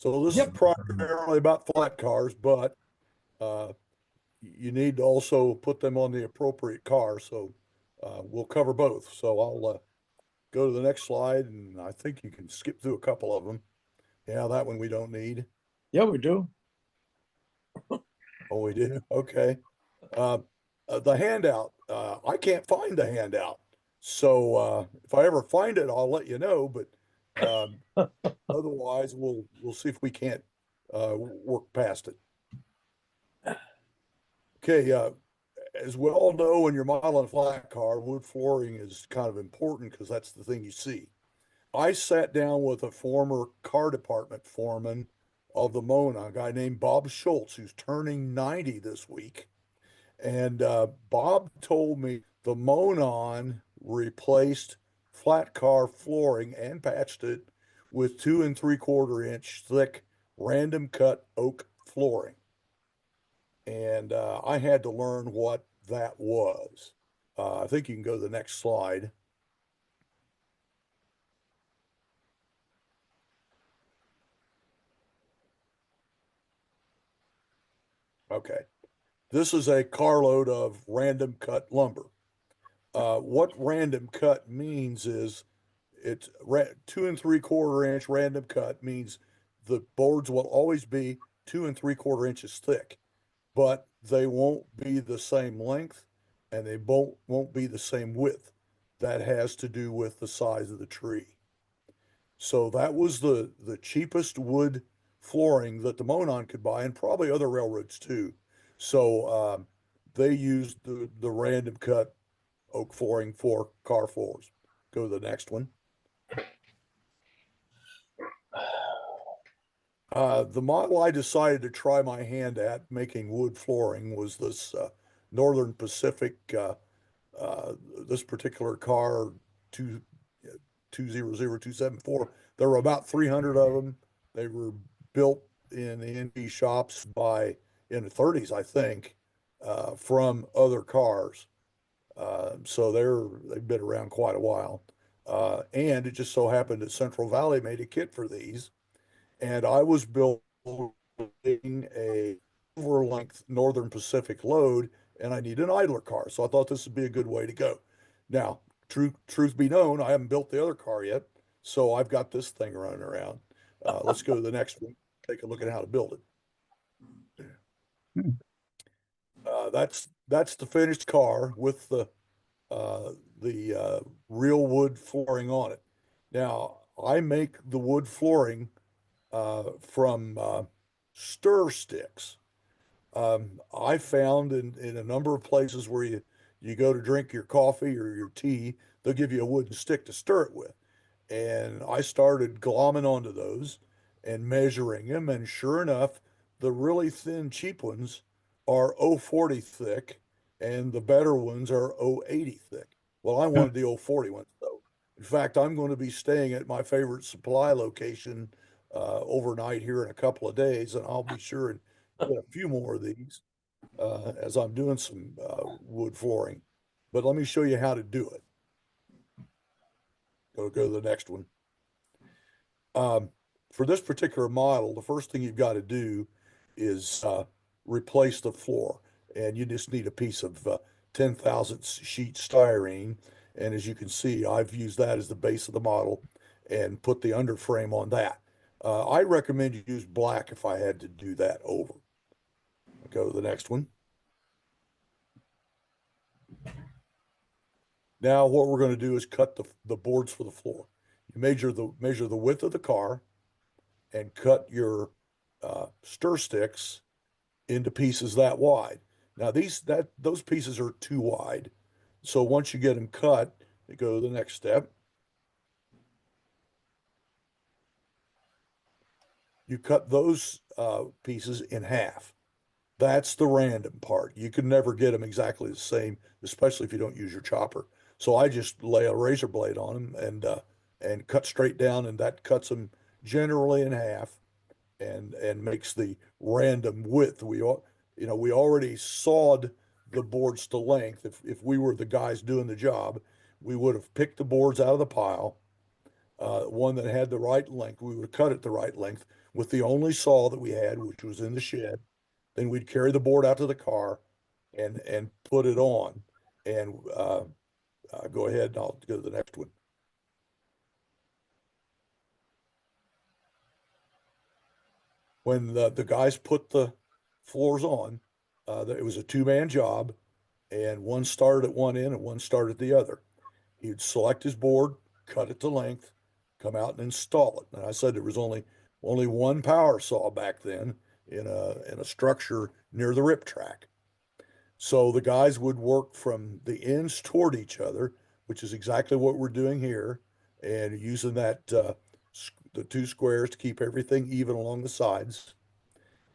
So this is Yep. primarily about flat cars, but uh, you need to also put them on the appropriate car. So we'll cover both. So I'll go to the next slide, and I think you can skip through a couple of them. Yeah, that one we don't need. Yeah, we do. Oh, we do? Okay. Uh, the handout, I can't find the handout. So if I ever find it, I'll let you know. But um, otherwise, we'll see if we can't work past it. Okay. As we all know, when you're modeling a flat car, wood flooring is kind of important because that's the thing you see. I sat down with a former car department foreman of the Mona, a guy named Bob Schultz, who's turning 90 this week. And Bob told me the Monon replaced flat car flooring and patched it with 2 3/4 inch thick random cut oak flooring. And I had to learn what that was. I think you can go to the next slide. Okay. This is a carload of random cut lumber. What random cut means is it's 2 3/4 inch random cut means the boards will always be 2 3/4 inches thick, but they won't be the same length and they won't be the same width. That has to do with the size of the tree. So that was the cheapest wood flooring that the Monon could buy, and probably other railroads too. So they used the random cut oak flooring for car floors. Go to the next one. The model I decided to try my hand at making wood flooring was this Northern Pacific. This particular car, two 200274. There were about 300 of them. They were built in the NB shops by in the 30s, I think, from other cars. So they've been around quite a while. And it just so happened that Central Valley made a kit for these, and I was building a over length Northern Pacific load, and I need an idler car. So I thought this would be a good way to go. Now, truth be known, I haven't built the other car yet, so I've got this thing running around. Let's go to the next one. Take a look at how to build it. That's the finished car with uh, the real wood flooring on it. Now, I make the wood flooring from stir sticks. I found in a number of places where you go to drink your coffee or your tea, they'll give you a wooden stick to stir it with. And I started glomming onto those and measuring them. And sure enough, the really thin, cheap ones are 040 thick, and the better ones are 080 thick. Well, I wanted the 040 ones, though. In fact, I'm going to be staying at my favorite supply location overnight here in a couple of days, and I'll be sure and get a few more of these as I'm doing some wood flooring. But let me show you how to do it. Go to the next one. Um, for this particular model, the first thing you've got to do is replace the floor. And you just need a piece of 10 thousandths sheet styrene. And as you can see, I've used that as the base of the model and put the underframe on that. I recommend you use black if I had to do that over. Go to the next one. Now what we're going to do is cut the boards for the floor. You measure the width of the car and cut your stir sticks into pieces that wide. Now those pieces are too wide. So once you get them cut, you go to the next step. You cut those pieces in half. That's the random part. You can never get them exactly the same, especially if you don't use your chopper. So I just lay a razor blade on them and cut straight down, and that cuts them generally in half and makes the random width. We already sawed the boards to length. If we were the guys doing the job, we would have picked the boards out of the pile, one that had the right length. We would have cut it the right length. with the only saw that we had, which was in the shed. Then we'd carry the board out to the car and put it on. And go ahead and I'll go to the next one. When the guys put the floors on, it was a two-man job, and one started at one end and one started at the other. He'd select his board, cut it to length, come out and install it. And I said there was only one power saw back then in a structure near the rip track. So the guys would work from the ends toward each other, which is exactly what we're doing here, and using the two squares to keep everything even along the sides.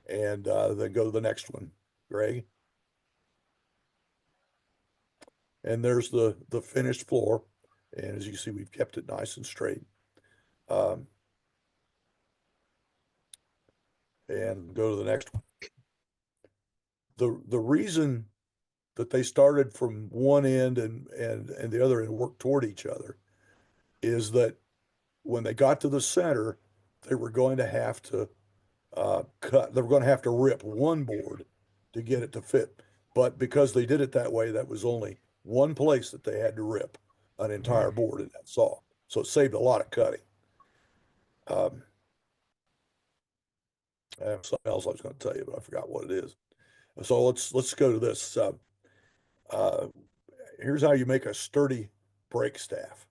And then go to the next one, Greg. And there's the finished floor. And as you see, we've kept it nice and straight. Um, and go to the next one. The reason that they started from one end and the other end worked toward each other is that when they got to the center, they were going to have to they were going to have to rip one board to get it to fit. But because they did it that way, that was only one place that they had to rip an entire board in that saw. So it saved a lot of cutting. Um, Something else I was going to tell you, but I forgot what it is. So let's go to this. Uh, Here's how you make a sturdy brake staff.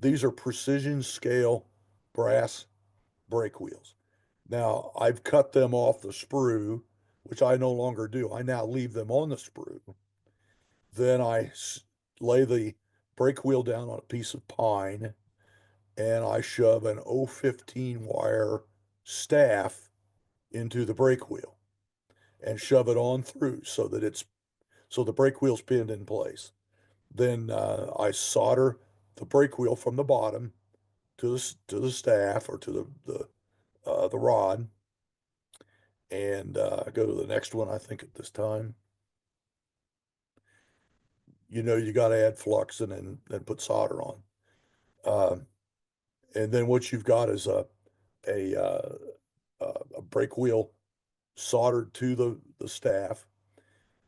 These are precision scale brass brake wheels. Now, I've cut them off the sprue, which I no longer do. I now leave them on the sprue. Then lay the brake wheel down on a piece of pine and I shove an 015 wire staff into the brake wheel and shove it on through so the brake wheel's pinned in place. Then I solder the brake wheel from the bottom to the staff or to the rod, and go to the next one. I think at this time, you got to add flux and then put solder on, um, and then what you've got is a uh, a brake wheel soldered to the staff,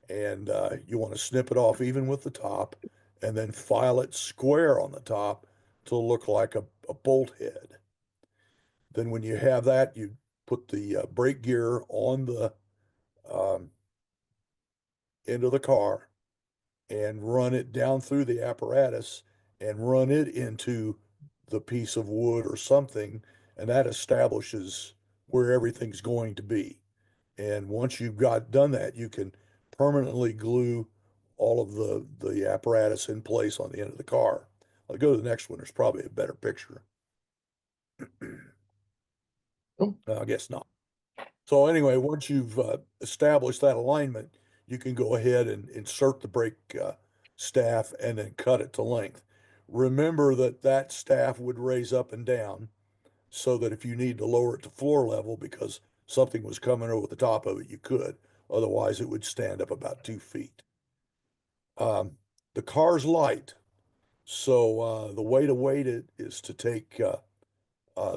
and you want to snip it off even with the top, and then file it square on the top to look like a bolt head. Then when you have that, you put the brake gear on the um, end of the car and run it down through the apparatus and run it into the piece of wood or something, and that establishes where everything's going to be. And once you've got done that, you can permanently glue all of the apparatus in place on the end of the car. I'll go to the next one. There's probably a better picture. Oh, I guess not. So anyway, once you've established that alignment, you can go ahead and insert the brake staff and then cut it to length. Remember that that staff would raise up and down so that if you need to lower it to floor level because something was coming over the top of it, you could. Otherwise, it would stand up about 2 feet. Um, the car's light, so the way to weight it is to take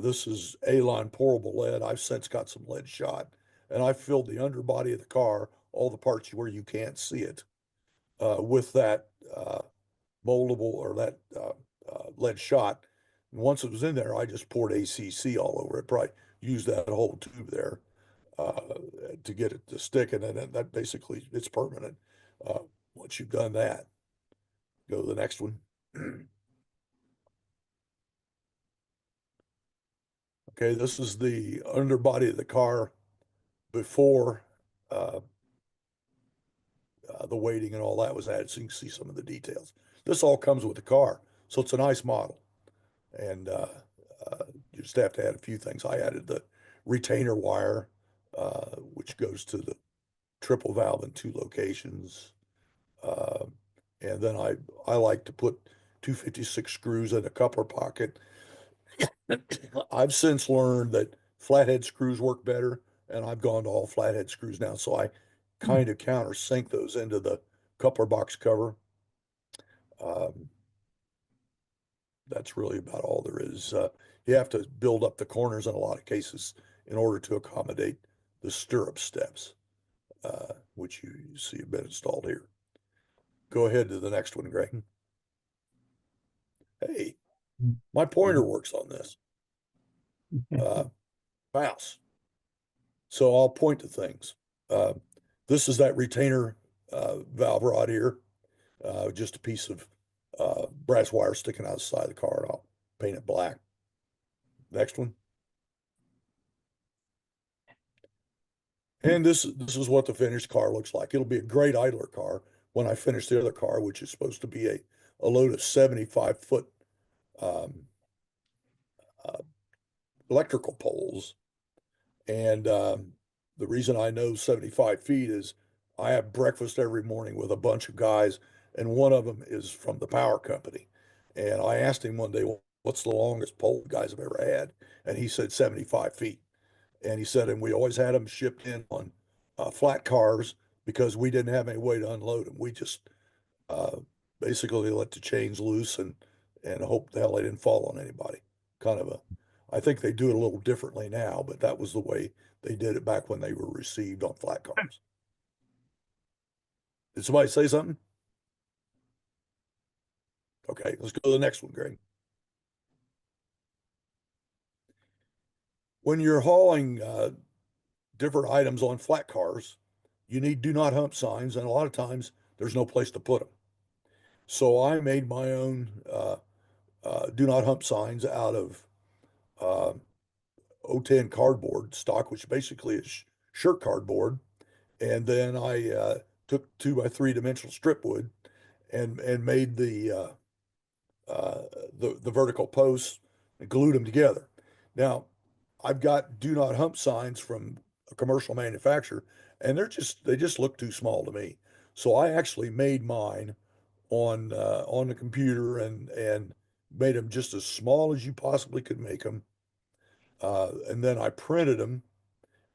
this is A-line pourable lead. I've since got some lead shot, and I filled the underbody of the car, all the parts where you can't see it, with that moldable or that lead shot. And once it was in there, I just poured ACC all over it. Probably used that whole tube there uh, to get it to stick, and then that basically it's permanent. Uh, Once you've done that, go to the next one. Okay, this is the underbody of the car before uh, the weighting and all that was added, so you can see some of the details. This all comes with the car, so it's a nice model. And you just have to add a few things. I added the retainer wire, which goes to the triple valve in two locations. Uh, and then I like to put 256 screws in a coupler pocket. I've since learned that flathead screws work better, and I've gone to all flathead screws now. So I kind of countersink those into the coupler box cover. Um, that's really about all there is. You have to build up the corners in a lot of cases in order to accommodate the stirrup steps, which you see have been installed here. Go ahead to the next one, Greg. Hey, my pointer works on this. Mouse. So I'll point to things. Uh, this is that retainer valve rod here, just a piece of brass wire sticking out the side of the car, and I'll paint it black. Next one. And this is what the finished car looks like. It'll be a great idler car when I finish the other car, which is supposed to be a load of 75-foot um, uh, electrical poles. And the reason I know 75 feet is I have breakfast every morning with a bunch of guys, and one of them is from the power company. And I asked him one day, "Well, what's the longest pole you guys have ever had?" And he said 75 feet. And he said, and we always had them shipped in on flat cars because we didn't have any way to unload them. We just uh, basically let the chains loose and hope the hell they didn't fall on anybody. Kind of a, I think they do it a little differently now, but that was the way they did it back when they were received on flat cars. Did somebody say something? Okay, let's go to the next one, Greg. When you're hauling different items on flat cars, you need do not hump signs, and a lot of times there's no place to put them. So I made my own do not hump signs out of uh, 010 cardboard stock, which basically is shirt cardboard. And then I took 2 by 3 dimensional strip wood and made uh, the vertical posts and glued them together. Now, I've got do not hump signs from a commercial manufacturer, and they just look too small to me. So I actually made mine on the computer and made them just as small as you possibly could make them. And then I printed them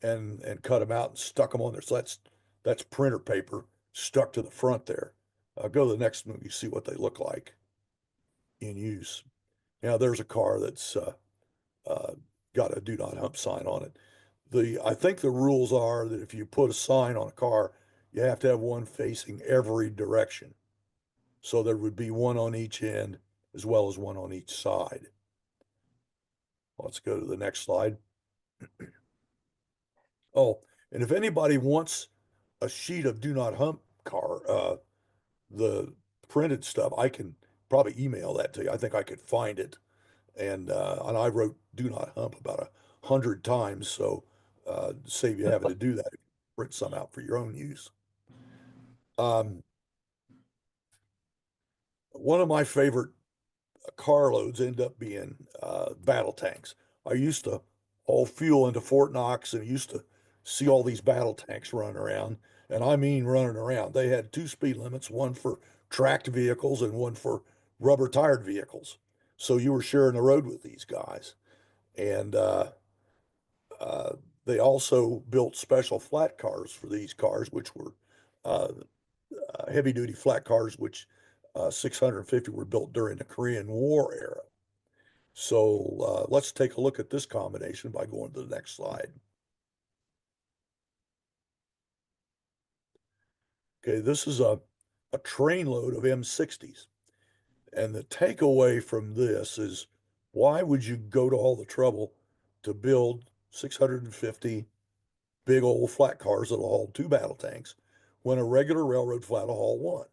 and cut them out and stuck them on there. So that's printer paper stuck to the front there. Go to the next one, you see what they look like in use. Now there's a car that's uh, got a do not hump sign on it. I think the rules are that if you put a sign on a car, you have to have one facing every direction. So there would be one on each end as well as one on each side. Let's go to the next slide. Oh, and if anybody wants a sheet of do not hump car, the printed stuff, I can probably email that to you. I think I could find it. And I wrote do not hump about 100 times. So save you having to do that. Print some out for your own use. Um, one of my favorite carloads end up being battle tanks. I used to haul fuel into Fort Knox and used to see all these battle tanks running around. And I mean running around. They had two speed limits, one for tracked vehicles and one for rubber tired vehicles. So you were sharing the road with these guys. And uh, they also built special flat cars for these cars, which were uh, heavy duty flat cars, which 650 were built during the Korean War era. So let's take a look at this combination by going to the next slide. Okay, this is a train load of M60s. And the takeaway from this is why would you go to all the trouble to build 650 big old flat cars that'll haul 2 battle tanks when a regular railroad flat will haul one?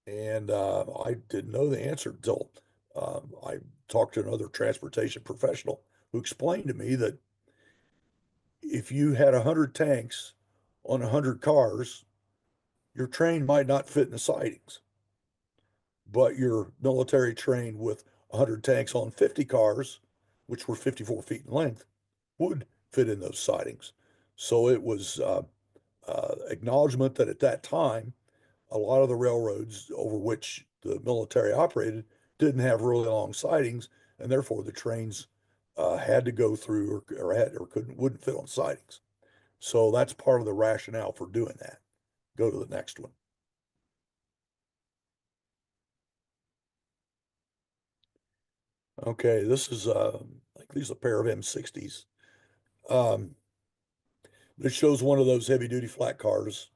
And I didn't know the answer until I talked to another transportation professional who explained to me that if you had 100 tanks on 100 cars, your train might not fit in the sidings, but your military train with 100 tanks on 50 cars, which were 54 feet in length, would fit in those sidings. So it was acknowledgement that at that time, a lot of the railroads over which the military operated didn't have really long sidings, and therefore the trains had to go through or couldn't wouldn't fit on sidings. So that's part of the rationale for doing that. Go to the next one. Okay, this is I think these are a pair of M60s. Um, this shows one of those heavy duty flat cars.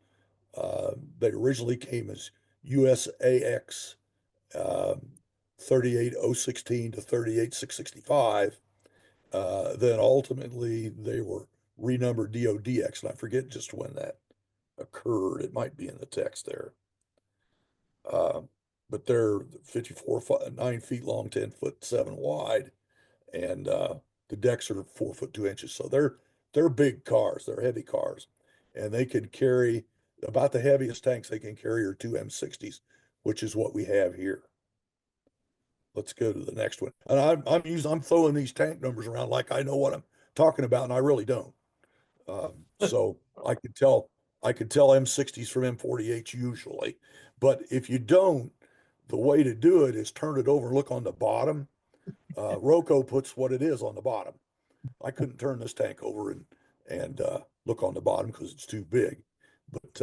They originally came as USAX um, 38016 to 38665. Then ultimately they were renumbered DODX, and I forget just when that occurred. It might be in the text there. Uh, but they're 54, 9 feet long, 10 foot 7 wide, and the decks are 4 foot 2 inches. So they're big cars. They're heavy cars, and they can carry about the heaviest tanks they can carry are two M60s, which is what we have here. Let's go to the next one. And I'm throwing these tank numbers around like I know what I'm talking about, and I really don't. So I could tell M60s from M48s usually, but if you don't, the way to do it is turn it over and look on the bottom. Roco puts what it is on the bottom. I couldn't turn this tank over and look on the bottom because it's too big. But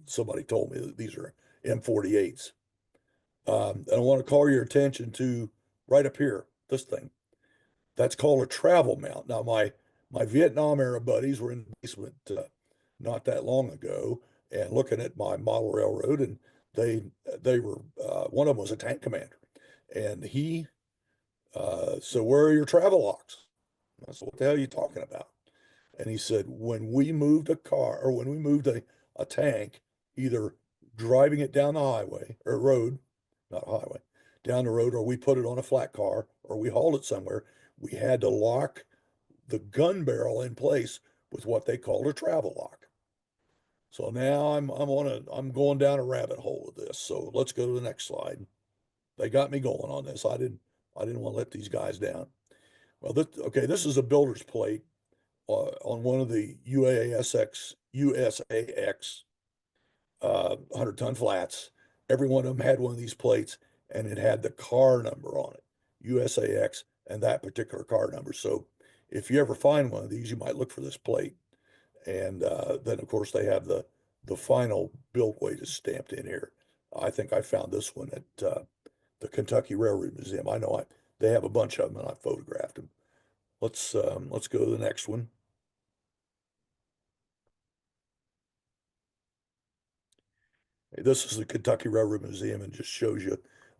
somebody told me that these are M48s. And I want to call your attention to right up here, this thing. That's called a travel mount. Now, my Vietnam era buddies were in the basement not that long ago and looking at my model railroad, and they they were one of them was a tank commander, and he said, "Where are your travel locks?" I said, "What the hell are you talking about?" And he said, "When we moved a car or when we moved a tank, either driving it down the highway or road, not highway, down the road, or we put it on a flat car or we hauled it somewhere, we had to lock the gun barrel in place with what they called a travel lock." So now I'm going down a rabbit hole with this. So let's go to the next slide. They got me going on this. I didn't want to let these guys down. Well, this is a builder's plate on one of the USAX 100-ton flats. Every one of them had one of these plates, and it had the car number on it, USAX, and that particular car number. So if you ever find one of these, you might look for this plate. And then, of course, they have the final build weight is stamped in here. I think I found this one at the Kentucky Railroad Museum. I know they have a bunch of them, and I photographed them. Let's go to the next one. This is the Kentucky Railroad Museum and just shows you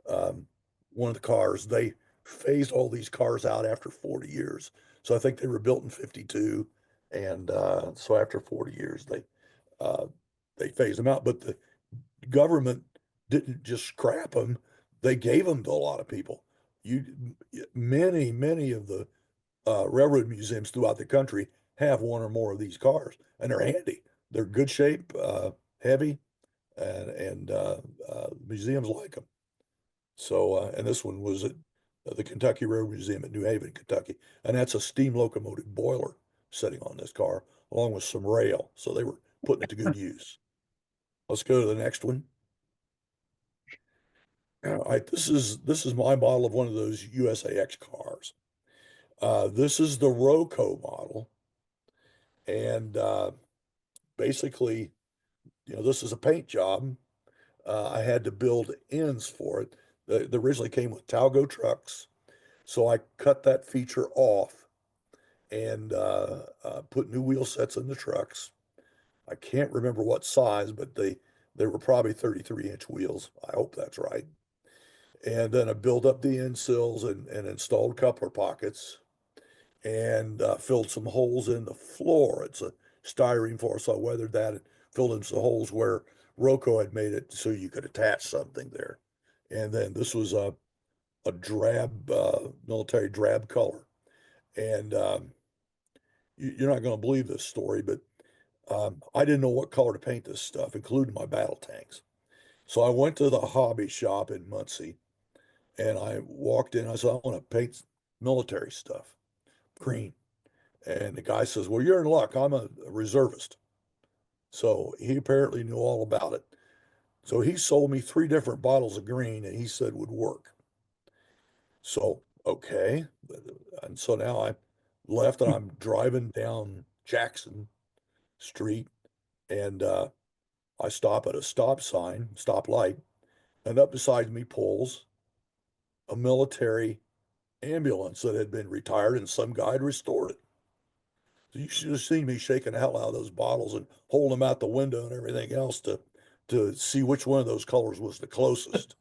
um, one of the cars. They phased all these cars out after 40 years. So I think they were built in 52. And so after 40 years, uh, they phased them out. But the government didn't just scrap them, they gave them to a lot of people. Many of the railroad museums throughout the country have one or more of these cars, and they're handy. They're good shape, heavy, and museums like them. So, and this one was at the Kentucky Railroad Museum in New Haven, Kentucky, and that's a steam locomotive boiler sitting on this car, along with some rail. So they were putting it to good use. Let's go to the next one. This is my model of one of those USAX cars. This is the Roco model, and basically, this is a paint job. I had to build ends for it. They originally came with Talgo trucks, so I cut that feature off and put new wheel sets in the trucks. I can't remember what size, but they were probably 33-inch wheels. I hope that's right. And then I built up the end sills and installed coupler pockets and filled some holes in the floor. It's a styrene floor, so I weathered that and filled in some holes where Roco had made it so you could attach something there. And then this was a drab, military drab color. And you're not going to believe this story, but I didn't know what color to paint this stuff, including my battle tanks. So I went to the hobby shop in Muncie and I walked in. I said, I want to paint military stuff, green. And the guy says, "Well, you're in luck. I'm a reservist." So he apparently knew all about it. So he sold me three different bottles of green and he said would work. So, okay. And so now I left and I'm driving down Jackson Street and I stop at a stop sign, stop light, and up beside me pulls a military. ambulance that had been retired and some guy had restored it. So you should have seen me shaking the hell out of those bottles and holding them out the window and everything else to see which one of those colors was the closest.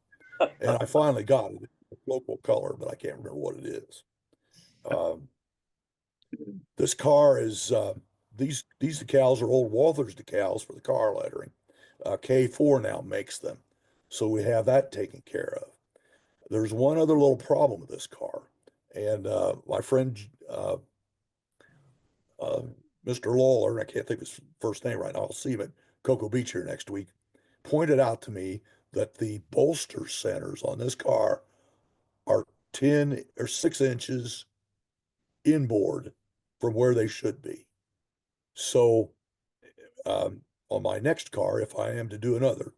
And I finally got it, a local color, but I can't remember what it is. Um, this car is these decals are old Walthers decals for the car lettering. K4 now makes them, so we have that taken care of. There's one other little problem with this car, and my friend uh, Mr. Lawler, I can't think of his first name right now. I'll see him at Cocoa Beach here next week. Pointed out to me that the bolster centers on this car are 10 or 6 inches inboard from where they should be. So on my next car, if I am to do another,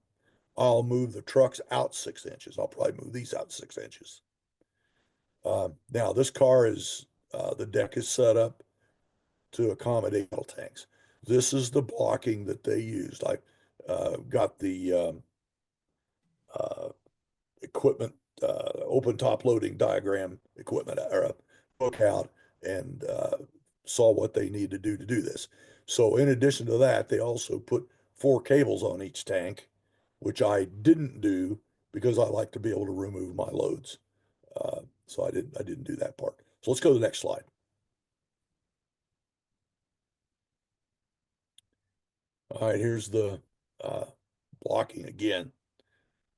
I'll move the trucks out 6 inches. I'll probably move these out 6 inches. Now, this car is the deck is set up to accommodate metal tanks. This is the blocking that they used. I got the uh, equipment, open top loading diagram equipment or a book out and saw what they need to do this. So in addition to that, they also put 4 cables on each tank, which I didn't do because I like to be able to remove my loads. So I didn't do that part. So let's go to the next slide. All right, here's the uh, blocking again.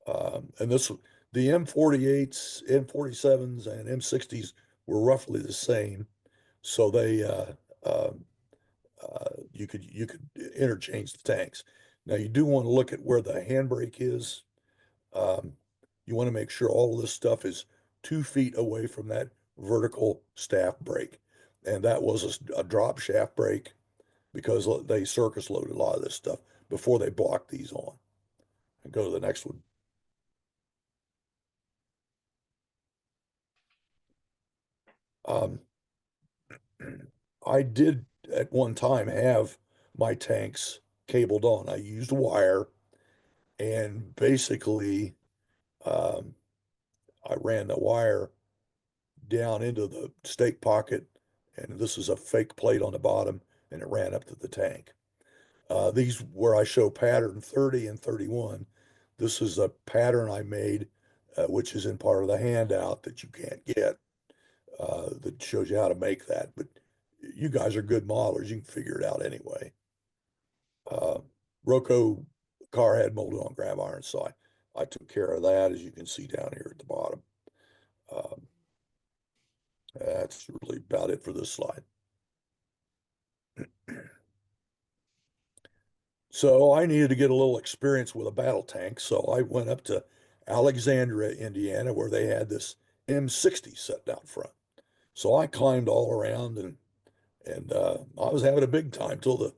And this, the M48s, M47s, and M60s were roughly the same. So they, you could interchange the tanks. Now you do want to look at where the handbrake is. Um, you want to make sure all of this stuff is 2 feet away from that vertical staff brake. And that was a drop shaft brake because they circus loaded a lot of this stuff before they blocked these on. And go to the next one. Um, I did at one time have my tanks cabled on. I used wire and basically um, I ran the wire down into the stake pocket, and this is a fake plate on the bottom, and it ran up to the tank. These where I show pattern 30 and 31. This is a pattern I made, which is in part of the handout that you can't get, that shows you how to make that. But you guys are good modelers. You can figure it out anyway. Uh, Rocco car had molded on grab iron, so I took care of that, as you can see down here at the bottom. Um, that's really about it for this slide. So I needed to get a little experience with a battle tank, so I went up to Alexandria, Indiana, where they had this M60 set out front. So I climbed all around and I was having a big time till the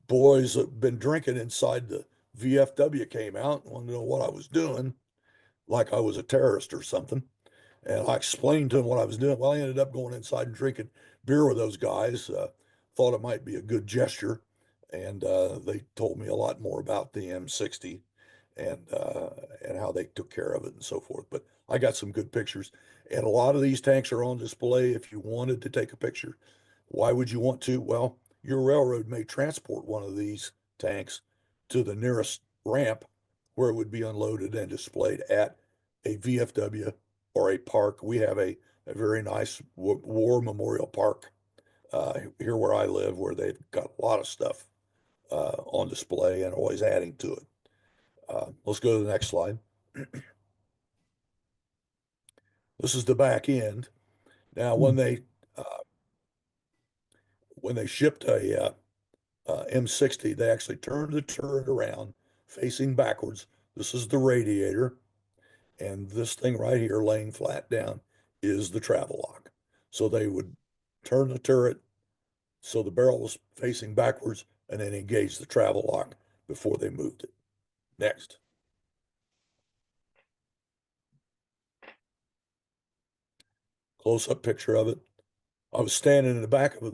boys that had been drinking inside the VFW came out and wanted to know what I was doing, like I was a terrorist or something. And I explained to him what I was doing. Well, I ended up going inside and drinking beer with those guys. Thought it might be a good gesture. And they told me a lot more about the M60 and uh, and how they took care of it and so forth. But I got some good pictures. And a lot of these tanks are on display if you wanted to take a picture. Why would you want to? Well, your railroad may transport one of these tanks to the nearest ramp where it would be unloaded and displayed at a VFW or a park. We have a very nice war memorial park here where I live, where they've got a lot of stuff on display and always adding to it. Let's go to the next slide. This is the back end. Now, uh, when they shipped a M60, they actually turned the turret around facing backwards. This is the radiator, and this thing right here laying flat down is the travel lock. So they would turn the turret so the barrel was facing backwards and then engage the travel lock before they moved it. Next. Close-up picture of it. I was standing in the back of a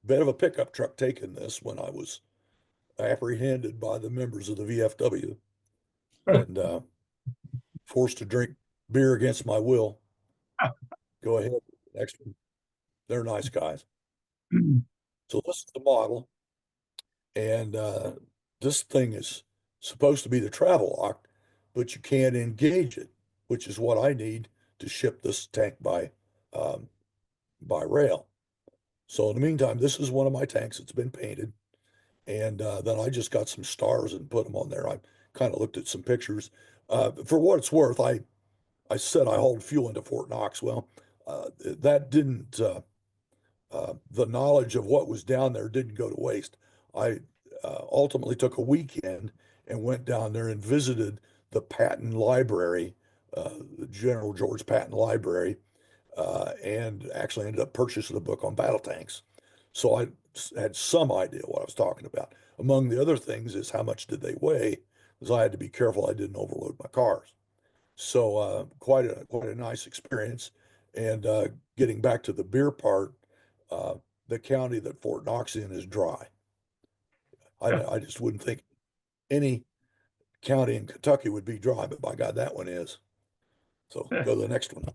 bed of a pickup truck taking this when I was apprehended by the members of the VFW and forced to drink beer against my will. Go ahead. Next one. They're nice guys. So this is the model, and this thing is supposed to be the travel lock, but you can't engage it, which is what I need to ship this tank um, by rail. So in the meantime, this is one of my tanks. It's been painted, and then I just got some stars and put them on there. I kind of looked at some pictures. For what it's worth, I said I hauled fuel into Fort Knox. Well, that didn't. The knowledge of what was down there didn't go to waste. I ultimately took a weekend and went down there and visited the Patton Library, the General George Patton Library, and actually ended up purchasing a book on battle tanks. So I had some idea what I was talking about. Among the other things is how much did they weigh, because I had to be careful I didn't overload my cars. So quite a nice experience. And getting back to the beer part, uh, the county that Fort Knox in is dry. I just wouldn't think any county in Kentucky would be dry, but by God, that one is. So go to the next one.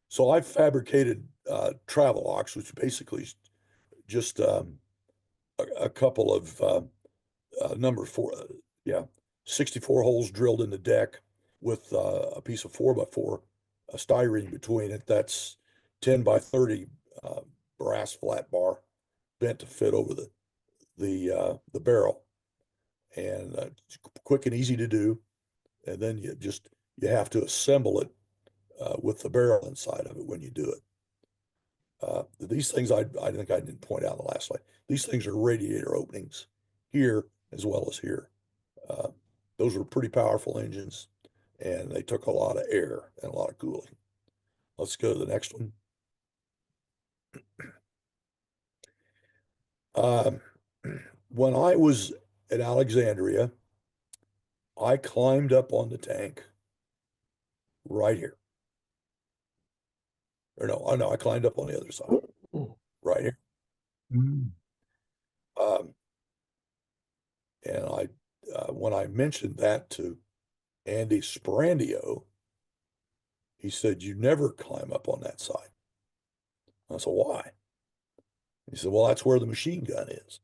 So I fabricated travel locks, which basically is just a couple of number four, yeah, 64 holes drilled in the deck with a piece of 4x4 styrene between it. That's 10 by 30 uh, brass flat bar bent to fit over the barrel, and it's quick and easy to do. And then you have to assemble it with the barrel inside of it when you do it. These things I think I didn't point out in the last slide. These things are radiator openings here as well as here. Uh, those were pretty powerful engines, and they took a lot of air and a lot of cooling. Let's go to the next one. Um, when I was at Alexandria, I climbed up on the tank right here. Or no, I know I climbed up on the other side, right here. Mm. Um, and when I mentioned that to Andy Sprandio, he said, "You never climb up on that side." I said, "Why?" He said, "Well, that's where the machine gun is."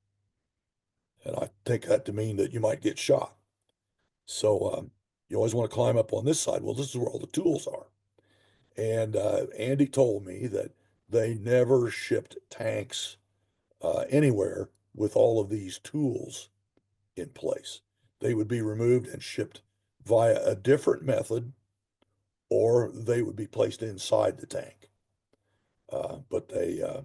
And I take that to mean that you might get shot. So you always want to climb up on this side. Well, this is where all the tools are. And Andy told me that they never shipped tanks anywhere with all of these tools in place. They would be removed and shipped via a different method, or they would be placed inside the tank. But uh,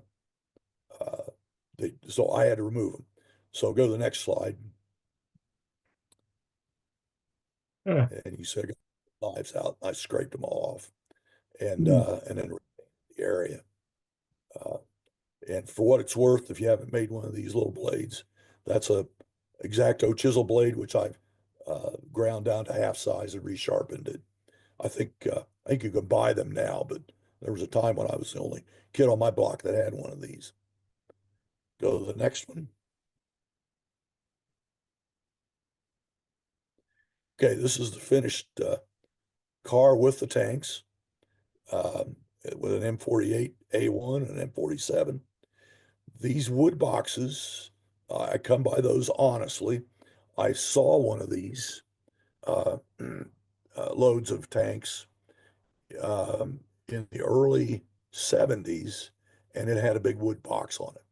so I had to remove them. So go to the next slide. Yeah. And you said, knives out. I scraped them all off, Mm. and then the area. Uh, and for what it's worth, if you haven't made one of these little blades, that's a X-Acto chisel blade, which I've ground down to half size and resharpened it. I think you can buy them now, but there was a time when I was the only kid on my block that had one of these. Go to the next one. Okay, this is the finished car with the tanks, um, with an M48A1 and an M47. These wood boxes, I come by those honestly. I saw one of these uh, loads of tanks in the early 70s, and it had a big wood box on it.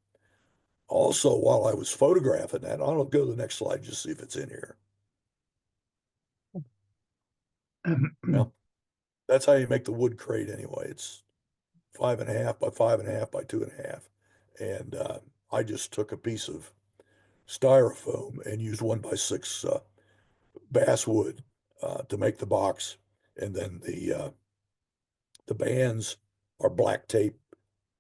Also, while I was photographing that, I'll go to the next slide just see if it's in here. Well, that's how you make the wood crate anyway. It's 5.5 by 5.5 by 2.5. And I just took a piece of styrofoam and used 1x6 basswood to make the box. And then the bands are black tape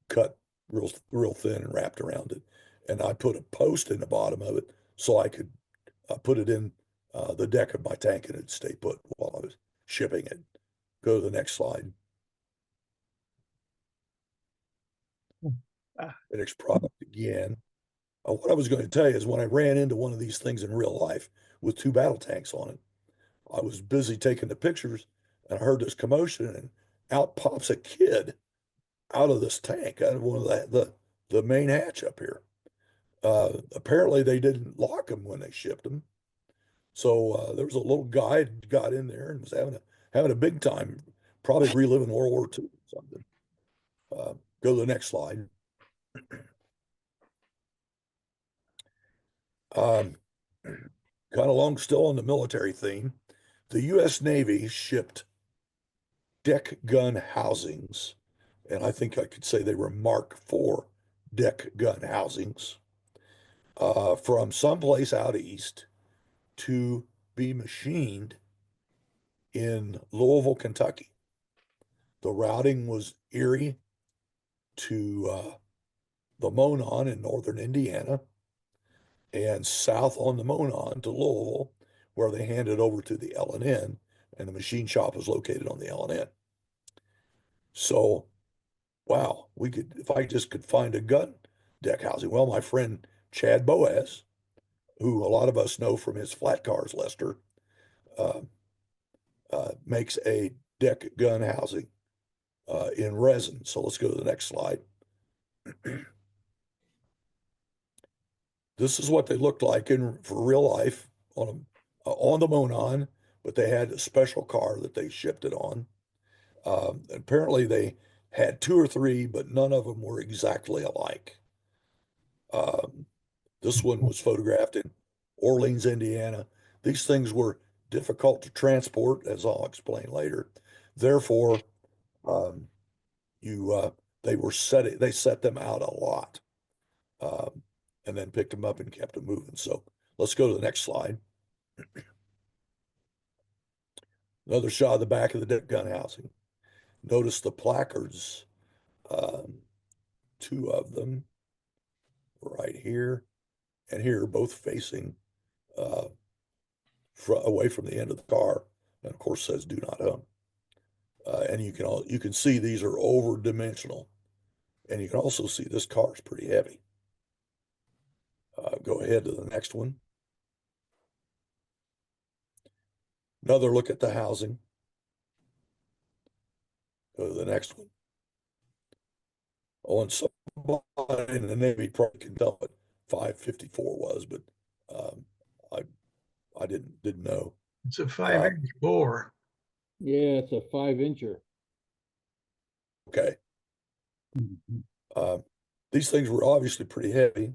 cut real thin and wrapped around it. And I put a post in the bottom of it so I could put it in the deck of my tank and it'd stay put while I was shipping it. Go to the next slide. Ah. Finished product again. What I was going to tell you is when I ran into one of these things in real life with two battle tanks on it, I was busy taking the pictures and I heard this commotion, and out pops a kid out of this tank, out of one of the main hatch up here. Apparently they didn't lock them when they shipped them. So there was a little guy that got in there and was having a big time, probably reliving World War II or something. Go to the next slide. Um, kind of long still on the military theme. The U.S. Navy shipped deck gun housings, and I think I could say they were Mark IV deck gun housings from someplace out east to be machined in Louisville, Kentucky. The routing was Erie to the Monon in northern Indiana and south on the Monon to Louisville, where they handed over to the L&N, and the machine shop was located on the L&N. So, wow, we could, if I just could find a gun deck housing. Well, my friend Chad Boaz, who a lot of us know from his flat cars, Lester, uh, makes a deck gun housing in resin. So let's go to the next slide. This is what they looked like in for real life on the Monon, but they had a special car that they shipped it on. Apparently, they had two or three, but none of them were exactly alike. Um, this one was photographed in Orleans, Indiana. These things were difficult to transport, as I'll explain later. Therefore, um, you they set them out a lot, um, and then picked them up and kept them moving. So let's go to the next slide. Another shot of the back of the deck gun housing. Notice the placards, um, two of them right here and here, both facing uh, away from the end of the car, and of course says "Do not hump." And you can see these are over dimensional, and you can also see this car is pretty heavy. Go ahead to the next one. Another look at the housing. Go to the next one. Oh, and somebody in the Navy probably can tell what 554 was, but um, I I didn't know. It's a five Um, inch bore. Yeah, it's a 5 incher. okay. Mhm. Um, these things were obviously pretty heavy,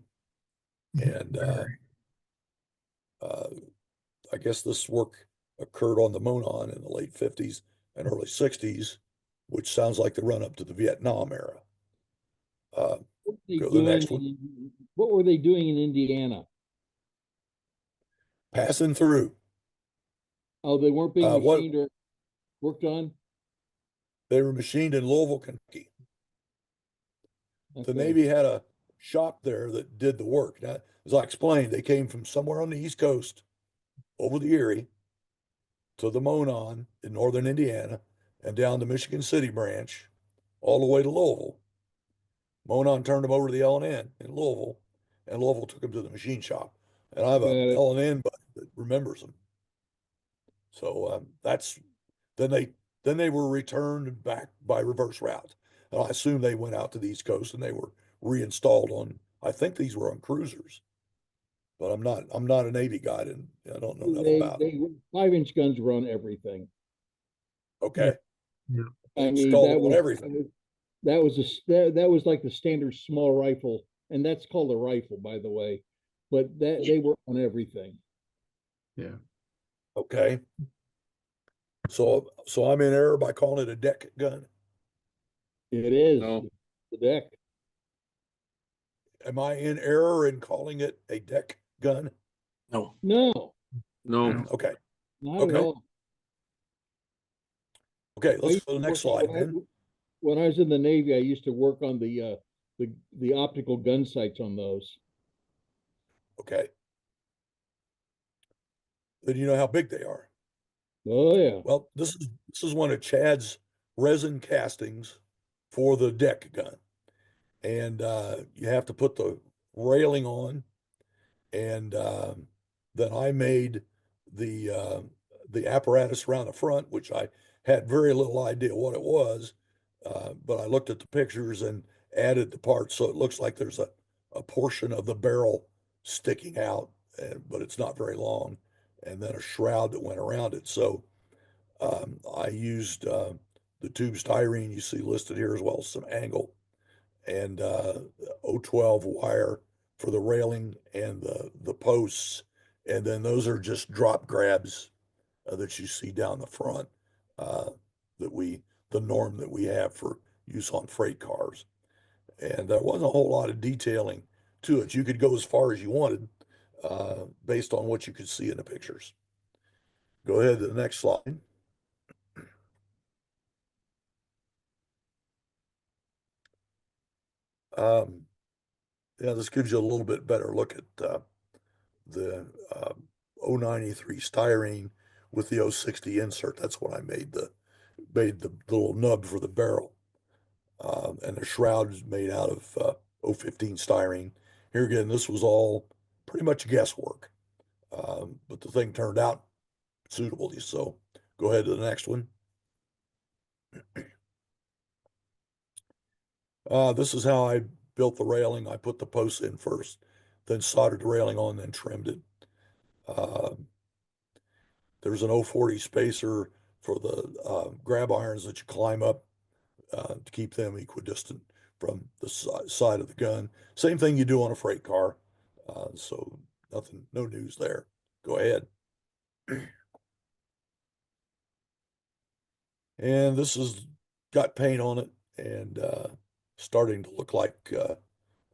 and Very. uh, I guess this work occurred on the Monon in the late 50s and early 60s, which sounds like the run up to the Vietnam era. Uh, What were they go to the doing next one. what were they doing in Indiana? Passing through. Oh, they weren't being What machined or worked on? they were machined in Louisville, Kentucky. The Okay. Navy had a shop there that did the work. Now, as I explained, they came from somewhere on the East Coast over the Erie to the Monon in northern Indiana and down the Michigan City branch all the way to Louisville. Monon turned them over to the L&N in Louisville, and Louisville took them to the machine shop. And I have a Got it. L&N buddy that remembers them. So that's then they were returned back by reverse route. And I assume they went out to the East Coast and they were reinstalled on. I think these were on cruisers, but I'm not a Navy guy and I don't know enough about them. They 5 inch guns were on everything. Yeah. Okay, Yeah. they I mean, installed them on everything. that was like the standard small rifle, and that's called a rifle, by the way. But that they were on everything. Yeah. Okay, so I'm in error by calling it a deck gun. It is No, the deck. Am I in error in calling it a deck gun? no, No, no. Okay, not at okay, all. okay. I Let's used go to to the next work slide then. when I was in the Navy. I used to work on the optical gun sights on those. Okay, then you know how big they are. Oh yeah, Well, this is one of Chad's resin castings for the deck gun, and you have to put the railing on, and then I made the uh, the apparatus around the front, which I had very little idea what it was, but I looked at the pictures and added the parts so it looks like there's a portion of the barrel sticking out, but it's not very long, and then a shroud that went around it. So I used the tube styrene you see listed here as well as some angle and 012 wire for the railing and the posts. And then those are just drop grabs that you see down the front uh, that the norm that we have for use on freight cars. And there wasn't a whole lot of detailing to it. You could go as far as you wanted based on what you could see in the pictures. Go ahead to the next slide. Um, yeah, this gives you a little bit better look at the 093 styrene with the 060 insert. That's what I made the little nub for the barrel. And the shroud is made out of 015 styrene. Here again, this was all pretty much guesswork, but the thing turned out suitably. So go ahead to the next one. This is how I built the railing. I put the posts in first, then soldered the railing on, then trimmed it. Uh, there's an 040 spacer for the grab irons that you climb up to keep them equidistant from the side of the gun. Same thing you do on a freight car. So nothing, no news there. Go ahead. And this has got paint on it and starting to look like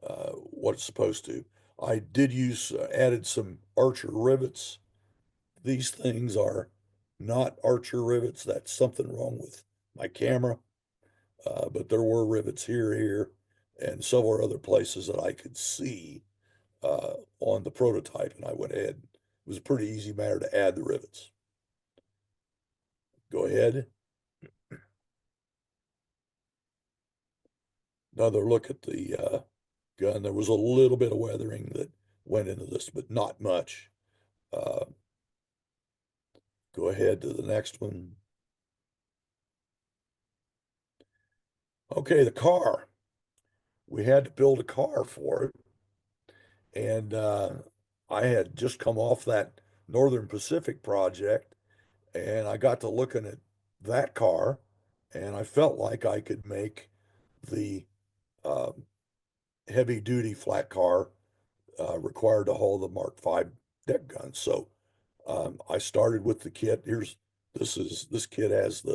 what it's supposed to. I did use, added some Archer rivets. These things are not Archer rivets. That's something wrong with my camera. But there were rivets here, and several other places that I could see on the prototype, and I went ahead. It was a pretty easy matter to add the rivets. Go ahead. Another look at the gun. There was a little bit of weathering that went into this, but not much. Uh, go ahead to the next one. Okay, the car. We had to build a car for it. And I had just come off that Northern Pacific project, and I got to looking at that car, and I felt like I could make the uh, heavy duty flat car required to haul the Mark V deck gun. So I started with the kit. This kit has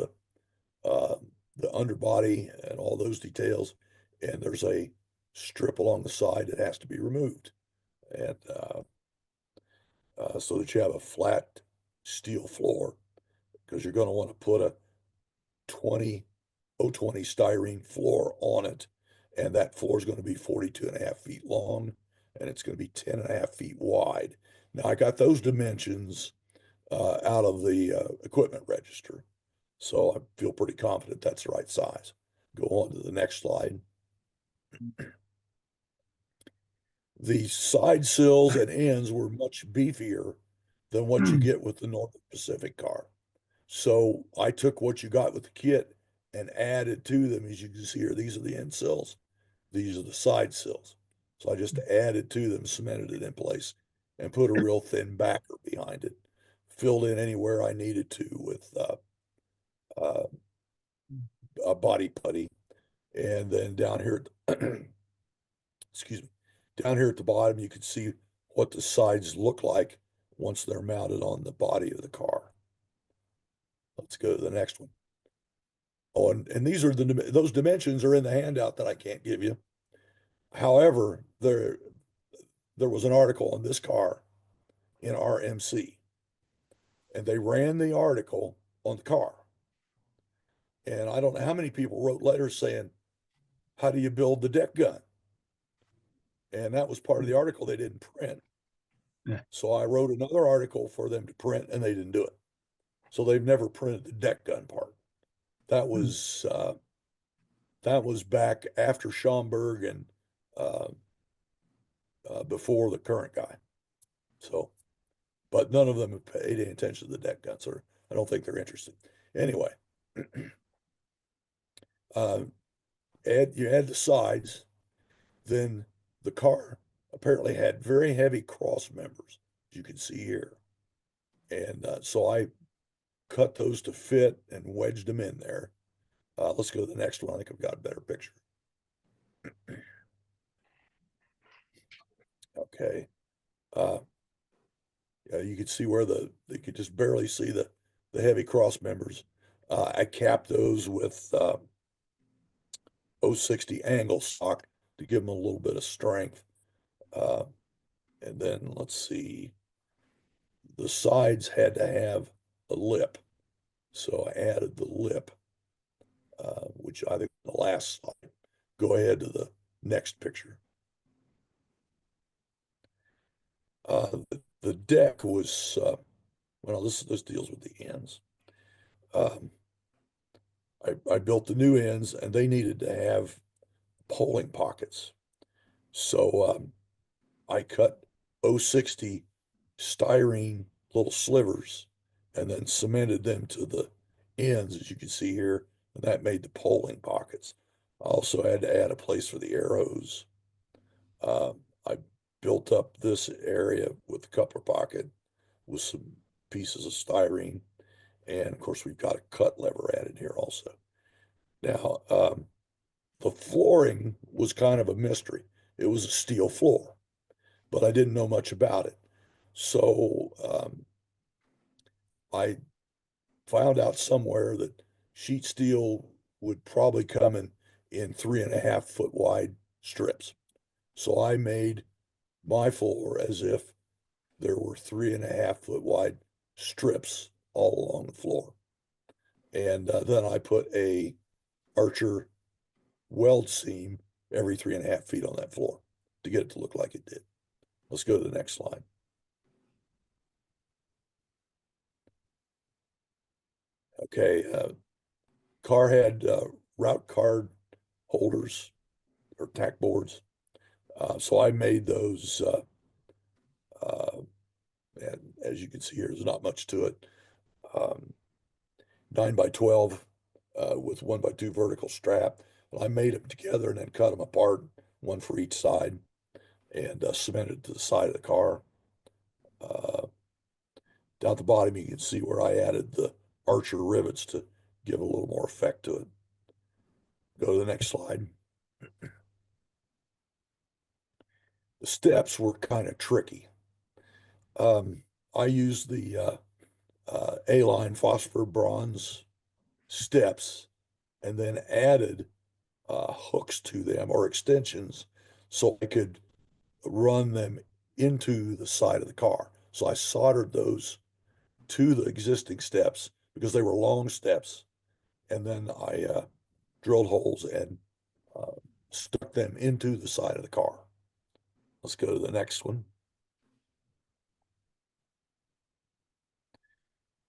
uh, the underbody and all those details, and there's a strip along the side that has to be removed. And so that you have a flat steel floor because you're going to want to put a 20 020 styrene floor on it. And that floor is going to be 42 and a half feet long and it's going to be 10 and a half feet wide. Now I got those dimensions out of the equipment register. So I feel pretty confident that's the right size. Go on to the next slide. The side sills and ends were much beefier than what you get with the Northern Pacific car. So I took what you got with the kit and added to them. As you can see here, these are the end sills. These are the side sills. So I just added to them, cemented it in place, and put a real thin backer behind it. Filled in anywhere I needed to with uh, a body putty. And then down here, excuse me, down here at the bottom, you can see what the sides look like once they're mounted on the body of the car. Let's go to the next one. Oh, and these are those dimensions are in the handout that I can't give you. However, there was an article on this car in RMC, and they ran the article on the car. And I don't know how many people wrote letters saying, "How do you build the deck gun?" And that was part of the article they didn't print. Yeah. So I wrote another article for them to print, and they didn't do it. So they've never printed the deck gun part. That was uh, that was back after Schomburg and uh, before the current guy. So, but none of them have paid any attention to the deck guns, or I don't think they're interested. Anyway, Uh, you add the sides, then the car apparently had very heavy cross members, as you can see here. And so I cut those to fit and wedged them in there. Let's go to the next one. I think I've got a better picture. Okay. Uh, yeah, you could see where you could just barely see the heavy cross members. I capped those with 060 angle stock to give them a little bit of strength. Uh, and then let's see, the sides had to have a lip. So I added the lip, which I think the last slide. Go ahead to the next picture. The deck was, well, this deals with the ends. Um, I built the new ends and they needed to have polling pockets. So I cut 060 styrene little slivers and then cemented them to the ends, as you can see here, and that made the polling pockets. I also had to add a place for the arrows. I built up this area with the coupler pocket with some pieces of styrene. And of course, we've got a cut lever added here also. Now, the flooring was kind of a mystery. It was a steel floor, but I didn't know much about it. So I found out somewhere that sheet steel would probably come in 3.5 foot wide strips. So I made my floor as if there were 3.5 foot wide strips all along the floor. And then I put a Archer weld seam every 3.5 feet on that floor to get it to look like it did. Let's go to the next slide. Okay, car had route card holders or tack boards. So I made those, uh, and as you can see here, there's not much to it. 9x12 with 1x2 vertical strap. And I made them together and then cut them apart, one for each side, and cemented to the side of the car. Down at the bottom, you can see where I added the Archer rivets to give a little more effect to it. Go to the next slide. The steps were kind of tricky. I used the A-line phosphor bronze steps and then added hooks to them or extensions so I could run them into the side of the car. So I soldered those to the existing steps because they were long steps. And then I drilled holes and uh, stuck them into the side of the car. Let's go to the next one.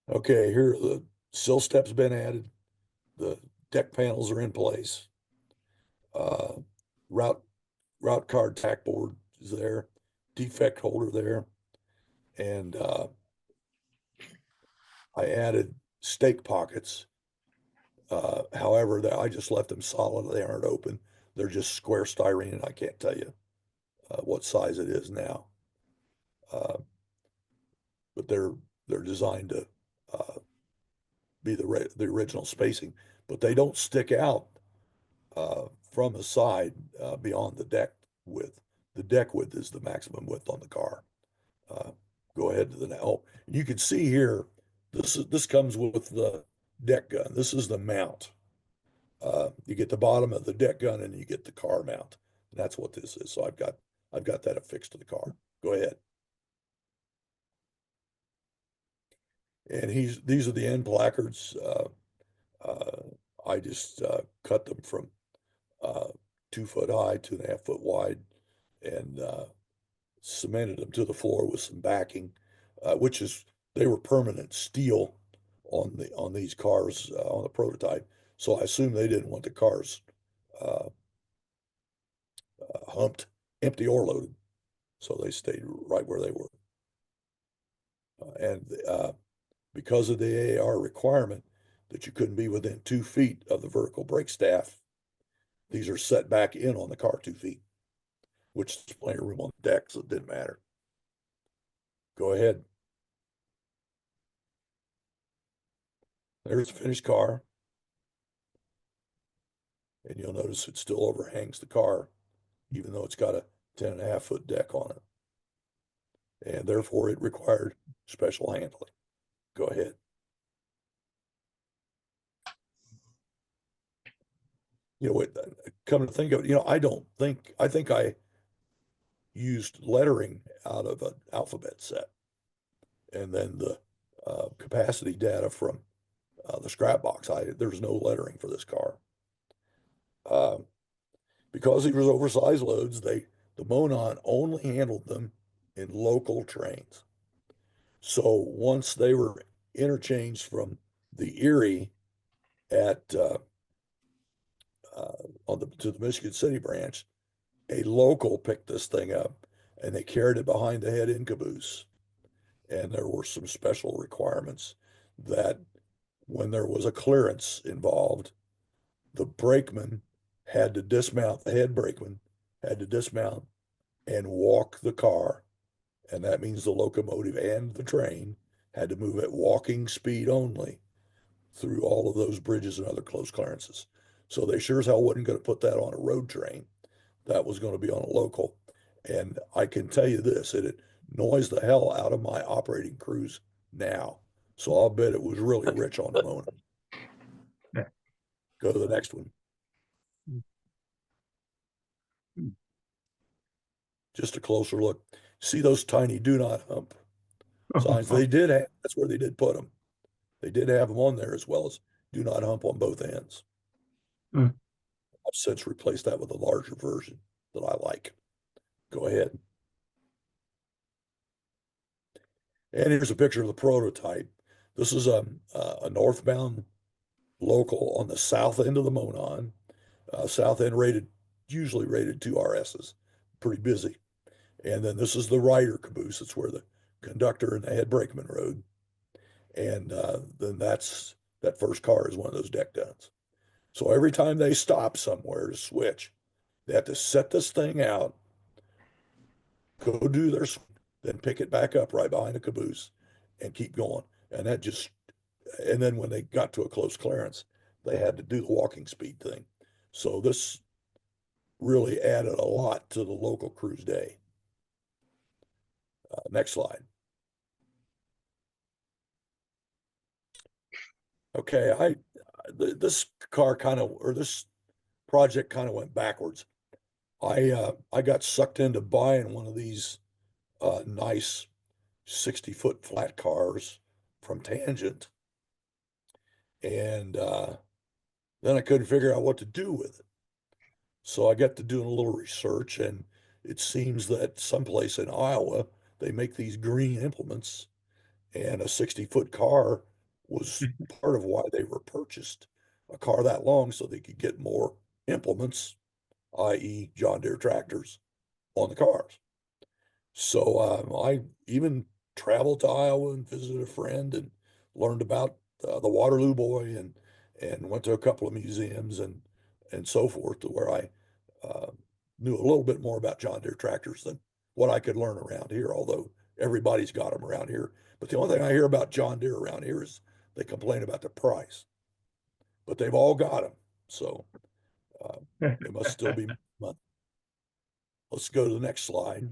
Okay, here the sill steps been added. The deck panels are in place. Uh, route route card tack board is there. Defect holder there. And I added stake pockets. However, I just left them solid. They aren't open. They're just square styrene, and I can't tell you what size it is now. Uh, but they're designed to be the original spacing, but they don't stick out from the side beyond the deck width. The deck width is the maximum width on the car. Uh, go ahead to the now. Oh, you can see here, this comes with the deck gun. This is the mount. You get the bottom of the deck gun and you get the car mount. And that's what this is. So I've got that affixed to the car. Go ahead. And these are the end placards. I just cut them from 2 foot high, 2.5 foot wide, and cemented them to the floor with some backing, which is they were permanent steel on these cars on the prototype. So I assume they didn't want the cars uh, humped, empty or loaded. So they stayed right where they were. And because of the AAR requirement, that you couldn't be within 2 feet of the vertical brake staff. These are set back in on the car 2 feet, which is plenty of room on the deck, so it didn't matter. Go ahead. There's the finished car. And you'll notice it still overhangs the car, even though it's got a 10.5 foot deck on it. And therefore it required special handling. Go ahead. Come to think of it, I think I used lettering out of an alphabet set. And then the capacity data from the scrap box, there's no lettering for this car. Because these were oversized loads, the Monon only handled them in local trains. So once they were interchanged from the Erie at to the Michigan City branch, a local picked this thing up and they carried it behind the head in caboose. And there were some special requirements that when there was a clearance involved, the brakeman had to dismount, the head brakeman had to dismount and walk the car. And that means the locomotive and the train had to move at walking speed only through all of those bridges and other close clearances. So they sure as hell wasn't going to put that on a road train. That was going to be on a local. And I can tell you this, it annoys the hell out of my operating crews now. So I'll bet it was really rich on the Mona. Go to the next one. Just a closer look. See those tiny do not hump signs? That's where they did put them. They did have them on there as well as do not hump on both ends. Mm. I've since replaced that with a larger version that I like. Go ahead. And here's a picture of the prototype. This is a northbound local on the south end of the Monon. South end usually rated 2RSs, pretty busy. And then this is the rider caboose. It's where the conductor and the head brakeman rode. And then that first car is one of those deck duns. So every time they stop somewhere to switch, they have to set this thing out, go do their swing, then pick it back up right behind the caboose and keep going. And then when they got to a close clearance, they had to do the walking speed thing. So this really added a lot to the local crew's day. Next slide. Okay, this project kind of went backwards. I got sucked into buying one of these nice 60-foot flat cars from Tangent, and then I couldn't figure out what to do with it. So I got to doing a little research, and it seems that someplace in Iowa they make these green implements, and a 60-foot car was part of why they were purchased. A car that long so they could get more implements, i.e. John Deere tractors, on the cars. So I even traveled to Iowa and visited a friend and learned about the Waterloo Boy and went to a couple of museums and so forth, to where I uh, knew a little bit more about John Deere tractors than what I could learn around here, although everybody's got them around here. But the only thing I hear about John Deere around here is they complain about the price, but they've all got them. So they must still be money. Let's go to the next slide.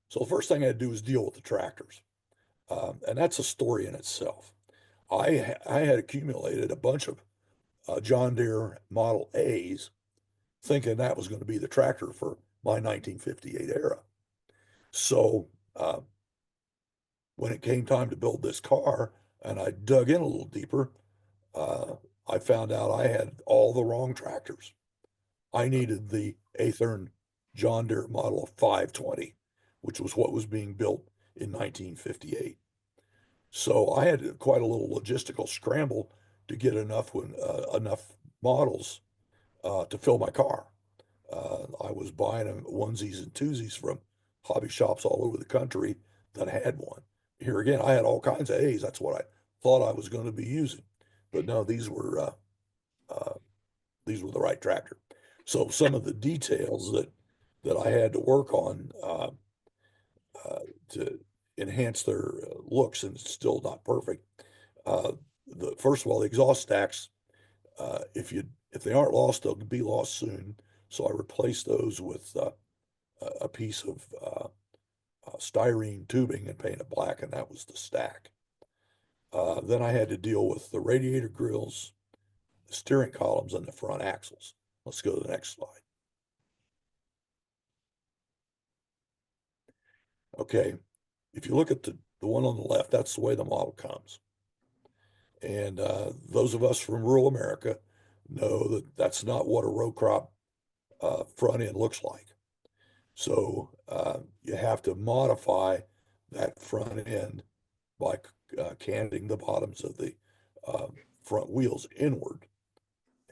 So the first thing I had to do was deal with the tractors. And that's a story in itself. I had accumulated a bunch of John Deere Model A's, thinking that was going to be the tractor for my 1958 era. So when it came time to build this car, and I dug in a little deeper, I found out I had all the wrong tractors. I needed the Athearn John Deere Model 520, which was what was being built in 1958. So I had quite a little logistical scramble to get enough models to fill my car. I was buying onesies and twosies from hobby shops all over the country that had one. Here again, I had all kinds of A's. That's what I thought I was going to be using. But no, these were the right tractor. So some of the details that I had to work on to enhance their looks, and it's still not perfect. Uh, the first of all, the exhaust stacks, if they aren't lost, they'll be lost soon. So I replaced those with a piece of styrene tubing and painted black, and that was the stack. Then I had to deal with the radiator grills, the steering columns, and the front axles. Let's go to the next slide. Okay, if you look at the one on the left, that's the way the model comes. And those of us from rural America know that that's not what a row crop front end looks like. So you have to modify that front end by canting the bottoms of the front wheels inward.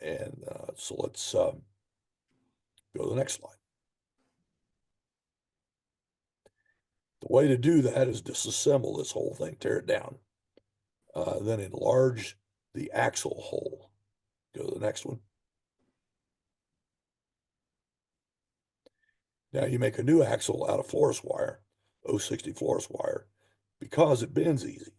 And so let's go to the next slide. The way to do that is disassemble this whole thing, tear it down, then enlarge the axle hole. Go to the next one. Now you make a new axle out of florist wire, 060 florist wire, because it bends easy.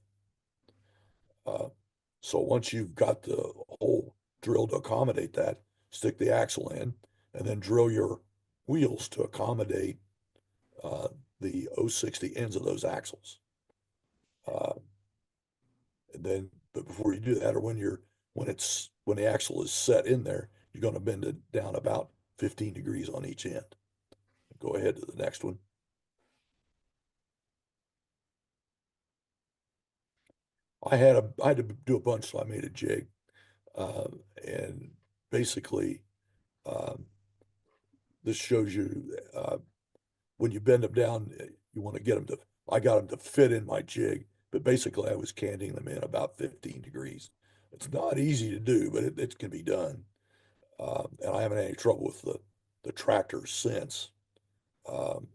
So once you've got the hole drilled to accommodate that, stick the axle in, and then drill your wheels to accommodate the 060 ends of those axles. And then, but before you do that, or when the axle is set in there, you're going to bend it down about 15 degrees on each end. Go ahead to the next one. I had to do a bunch, so I made a jig, and basically, um, this shows you when you bend them down, you want to get them to. I got them to fit in my jig, but basically, I was canting them in about 15 degrees. It's not easy to do, but it can be done. And I haven't had any trouble with the tractor since. Um,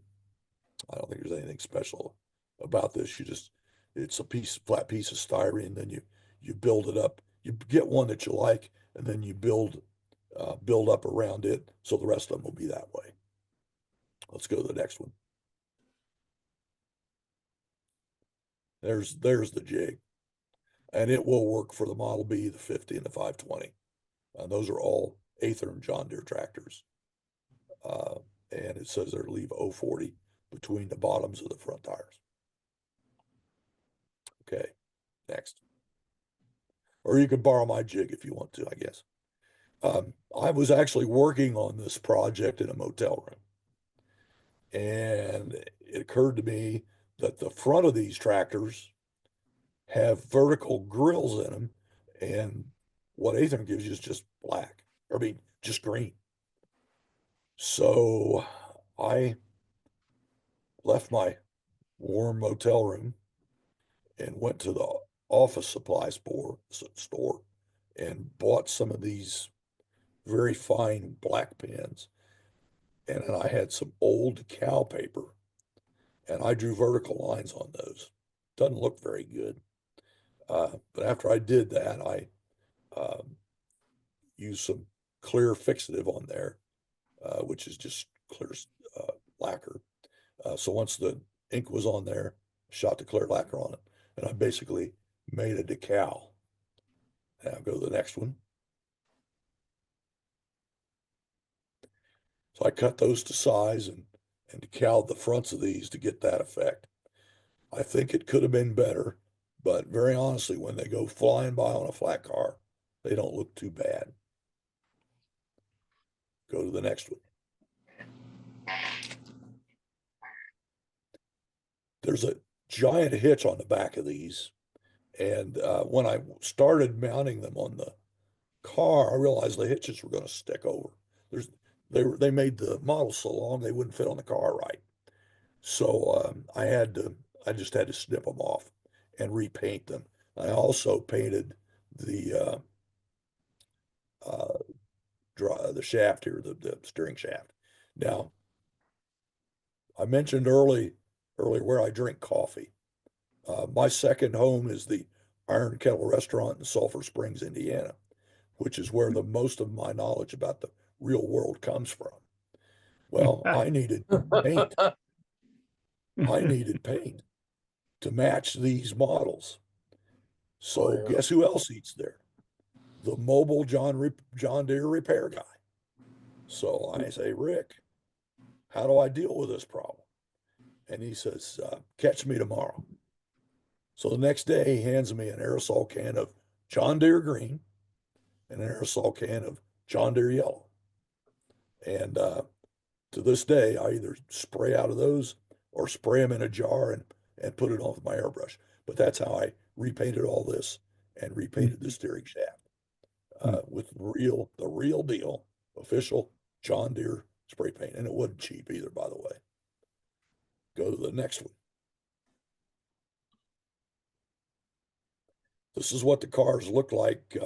I don't think there's anything special about this. It's a flat piece of styrene. Then you build it up. You get one that you like, and then you build up around it. So the rest of them will be that way. Let's go to the next one. There's the jig, and it will work for the Model B, the 50, and the 520. Those are all Athearn John Deere tractors. Uh, and it says there leave 040 between the bottoms of the front tires. Okay, next. Or you can borrow my jig if you want to, I guess. I was actually working on this project in a motel room. And it occurred to me that the front of these tractors have vertical grills in them. And what Athearn gives you is just black, just green. So I left my warm motel room and went to the office supply store and bought some of these very fine black pens. And then I had some old cow paper and I drew vertical lines on those. Doesn't look very good. But after I did that, I used some clear fixative on there, which is just clear lacquer. So once the ink was on there, shot the clear lacquer on it, and I basically made a decal. Now go to the next one. So I cut those to size and decaled the fronts of these to get that effect. I think it could have been better, but very honestly, when they go flying by on a flat car, they don't look too bad. Go to the next one. There's a giant hitch on the back of these. And when I started mounting them on the car, I realized the hitches were going to stick over. They made the model so long they wouldn't fit on the car right. So I just had to snip them off and repaint them. I also painted the the shaft here, the steering shaft. Now, I mentioned earlier where I drink coffee. My second home is the Iron Kettle Restaurant in Sulphur Springs, Indiana, which is where the most of my knowledge about the real world comes from. Well, I needed paint. I needed paint to match these models. So yeah. guess who else eats there? The mobile John Deere repair guy. So I say, Rick, how do I deal with this problem? And he says, catch me tomorrow. So the next day, he hands me an aerosol can of John Deere green and an aerosol can of John Deere yellow. And to this day, I either spray out of those or spray them in a jar and put it on with my airbrush. But that's how I repainted all this and repainted the steering shaft with the real deal, official John Deere spray paint. And it wasn't cheap either, by the way. Go to the next one. This is what the cars look like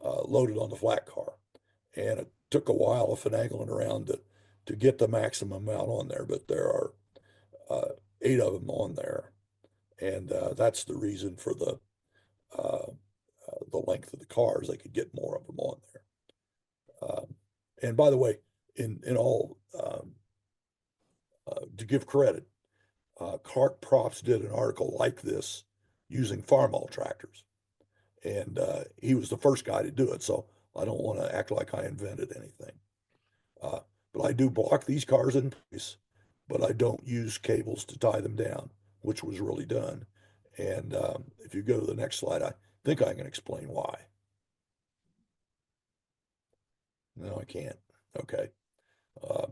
loaded on the flat car. And it took a while of finagling around to get the maximum amount on there, but there are 8 of them on there. And that's the reason for the length of the cars. They could get more of them on there. And by the way, in all, to give credit, Clark Props did an article like this using farm-all tractors. And he was the first guy to do it. So I don't want to act like I invented anything. But I do block these cars in place, but I don't use cables to tie them down, which was really done. And if you go to the next slide, I think I can explain why. No, I can't. Okay. Uh,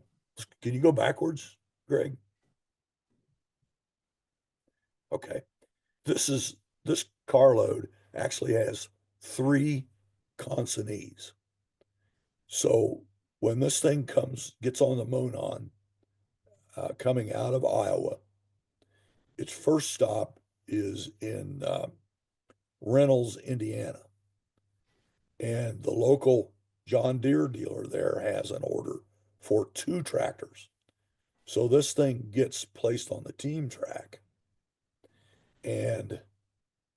can you go backwards, Greg? Okay. This carload actually has 3 consignees. So when this thing gets on the Monon, coming out of Iowa, its first stop is in Reynolds, Indiana. And the local John Deere dealer there has an order for 2 tractors. So this thing gets placed on the team track, and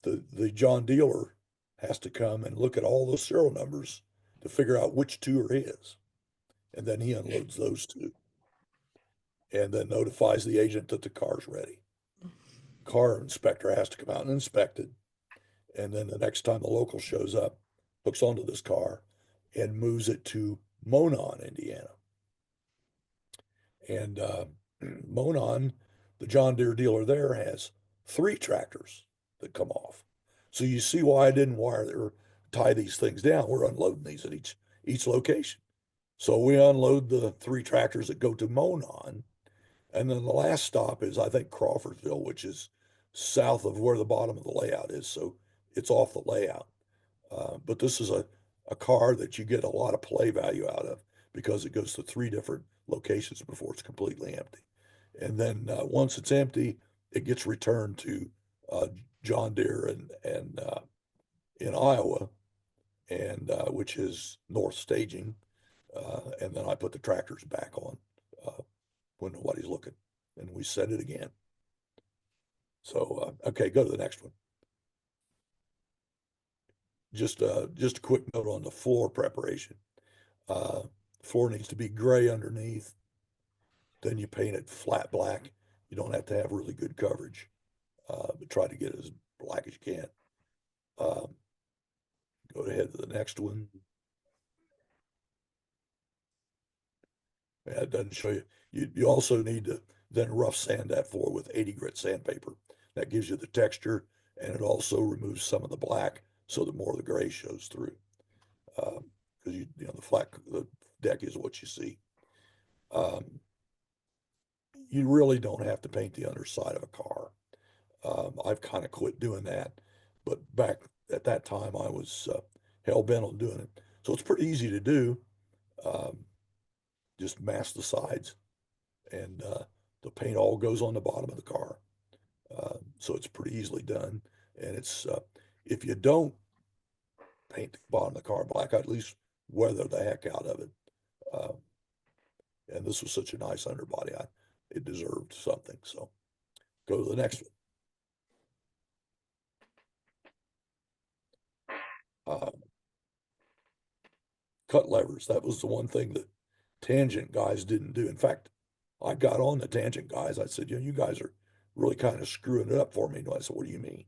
the John dealer has to come and look at all the serial numbers to figure out which 2 are his. And then he unloads those 2 and then notifies the agent that the car's ready. Car inspector has to come out and inspect it. And then the next time the local shows up, hooks onto this car and moves it to Monon, Indiana. And Monon, the John Deere dealer there, has 3 tractors that come off. So you see why I didn't wire or tie these things down. We're unloading these at each location. So we unload the 3 tractors that go to Monon. And then the last stop is, I think, Crawfordsville, which is south of where the bottom of the layout is. So it's off the layout. But this is a car that you get a lot of play value out of because it goes to 3 different locations before it's completely empty. And then once it's empty, it gets returned to John Deere and in Iowa, and which is North Staging. And then I put the tractors back on when nobody's looking, and we set it again. So okay, go to the next one. Just a quick note on the floor preparation. Floor needs to be gray underneath. Then you paint it flat black. You don't have to have really good coverage, but try to get it as black as you can. Go ahead to the next one. Yeah, it doesn't show you. You also need to then rough sand that floor with 80 grit sandpaper. That gives you the texture, and it also removes some of the black so that more of the gray shows through. Because you know the deck is what you see. You really don't have to paint the underside of a car. I've kind of quit doing that, but back at that time I was hell bent on doing it. So it's pretty easy to do. Just mask the sides, and the paint all goes on the bottom of the car. So it's pretty easily done. And it's if you don't paint the bottom of the car black, I'd at least weather the heck out of it. And this was such a nice underbody, it deserved something. So go to the next one. uh, cut levers. That was the one thing that tangent guys didn't do. In fact, I got on the tangent guys. I said, you guys are really kind of screwing it up for me. And I said, what do you mean?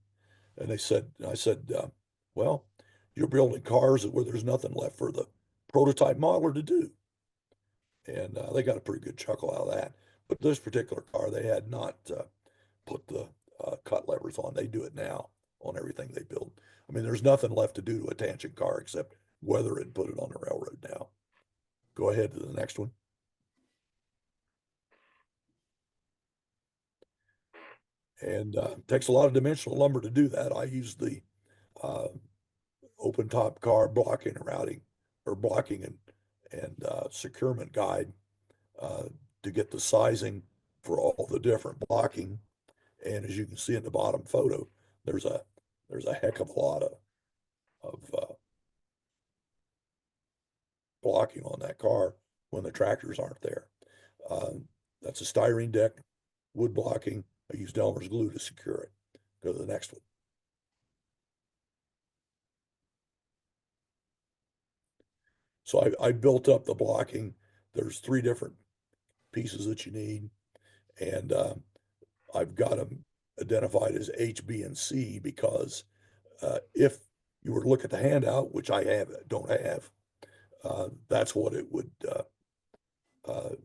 And I said, well, you're building cars where there's nothing left for the prototype modeler to do. And they got a pretty good chuckle out of that. But this particular car, they had not put the cut levers on. They do it now on everything they build. I mean, there's nothing left to do to a tangent car except weather it and put it on the railroad now. Go ahead to the next one. And takes a lot of dimensional lumber to do that. I use the uh, open top car blocking and routing, or blocking and securement guide to get the sizing for all the different blocking. And as you can see in the bottom photo, there's a heck of a lot of blocking on that car when the tractors aren't there. That's a styrene deck, wood blocking. I used Elmer's glue to secure it. Go to the next one. So I built up the blocking. There's 3 different pieces that you need, and I've got them identified as H, B, and C because if you were to look at the handout, which I don't have, that's what it would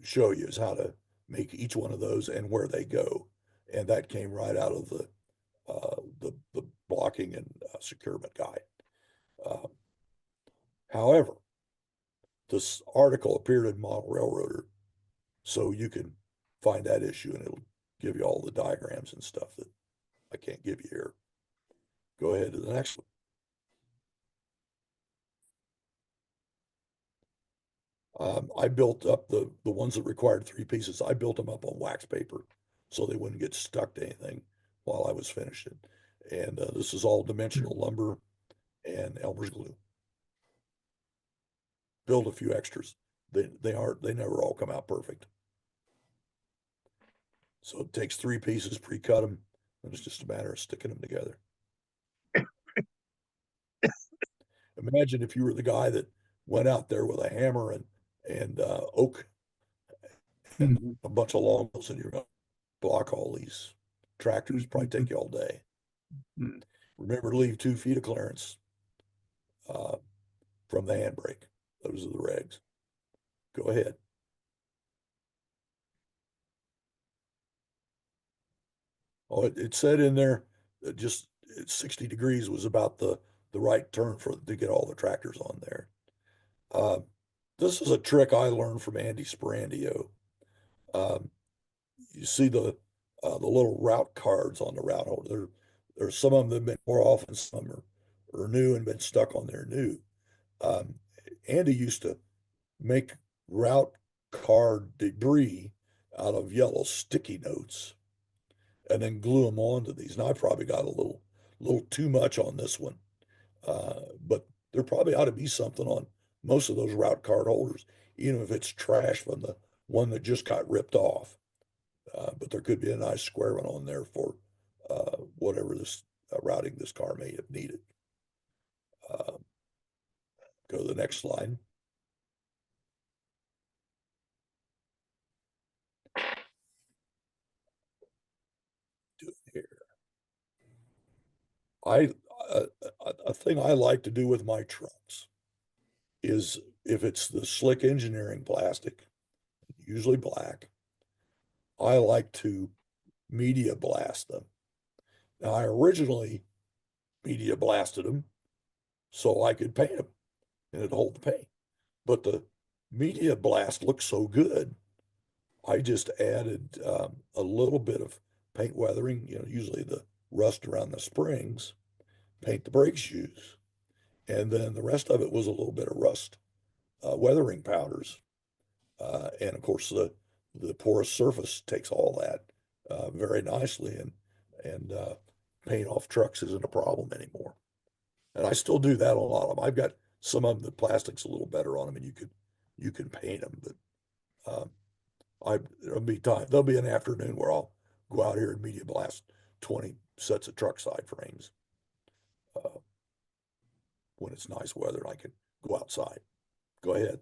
show you, is how to make each one of those and where they go. And that came right out of the blocking and securement guide. However, this article appeared in Model Railroader, so you can find that issue and it'll give you all the diagrams and stuff that I can't give you here. Go ahead to the next one. I built up the ones that required 3 pieces. I built them up on wax paper so they wouldn't get stuck to anything while I was finishing. And this is all dimensional lumber and Elmer's glue. Build a few extras. They never all come out perfect. So it takes 3 pieces, pre-cut them, and it's just a matter of sticking them together. Imagine if you were the guy that went out there with a hammer and oak and a bunch of longbows, and you're going to block all these tractors. Probably take you all day. Remember to leave 2 feet of clearance from the handbrake. Those are the regs. Go ahead. Oh, it said in there that just 60 degrees was about the right turn to get all the tractors on there. This is a trick I learned from Andy Sporandio. You see the little route cards on the route holder. There's some of them that have been more often, some are new and been stuck on there new. Andy used to make route card debris out of yellow sticky notes and then glue them onto these. Now I probably got a little too much on this one, but there probably ought to be something on most of those route card holders, even if it's trash from the one that just got ripped off. But there could be a nice square one on there for whatever this routing this car may have needed. Go to the next slide. Do it here. A thing I like to do with my trucks is, if it's the slick engineering plastic, usually black, I like to media blast them. Now, I originally media blasted them so I could paint them and it'd hold the paint. But the media blast looks so good, I just added a little bit of paint weathering, usually the rust around the springs, paint the brake shoes. And then the rest of it was a little bit of rust weathering powders. And of course, the porous surface takes all that very nicely, and paint off trucks isn't a problem anymore. And I still do that on a lot of them. I've got some of them, the plastic's a little better on them, and you can paint them. But there'll be an afternoon where I'll go out here and media blast 20 sets of truck side frames. when it's nice weather and I can go outside. Go ahead.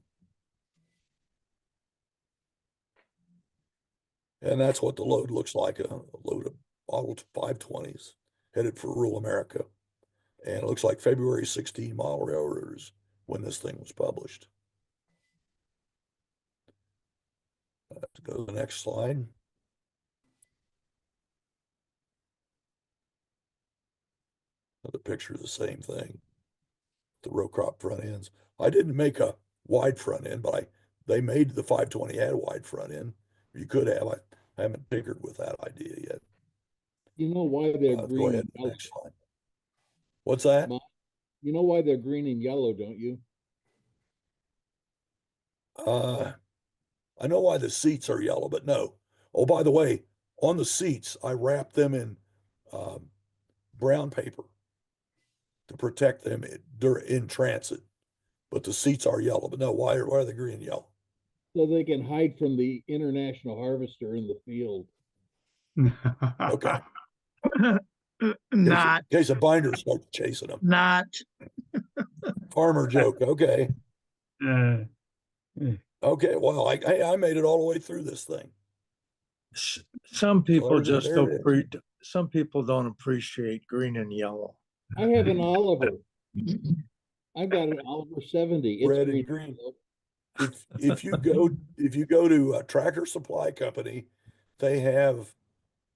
And that's what the load looks like, a load of bottled 520s headed for rural America. And it looks like February 16 model railroaders when this thing was published. To go to the next slide. Another picture of the same thing. The row crop front ends. I didn't make a wide front end, but they made the 520 had a wide front end. You could have. I haven't tinkered with that idea yet. You know why they're Go green ahead. and yellow? Next slide. What's that? You know why they're green and yellow, don't you? I know why the seats are yellow, but no. Oh, by the way, on the seats, I wrapped them in brown paper to protect them in transit. But the seats are yellow. But no, why are they green and yellow? So they can hide from the international harvester in the field. Okay. Not, In case a binder starts chasing them. not. Farmer joke. Okay. Uh, Okay. Well, I made it all the way through this thing. Some people there- just there it is. some people don't appreciate green and yellow. I have an Oliver. I've got an Oliver 70. It's Red green. and green. If you go to a Tractor Supply Company, they have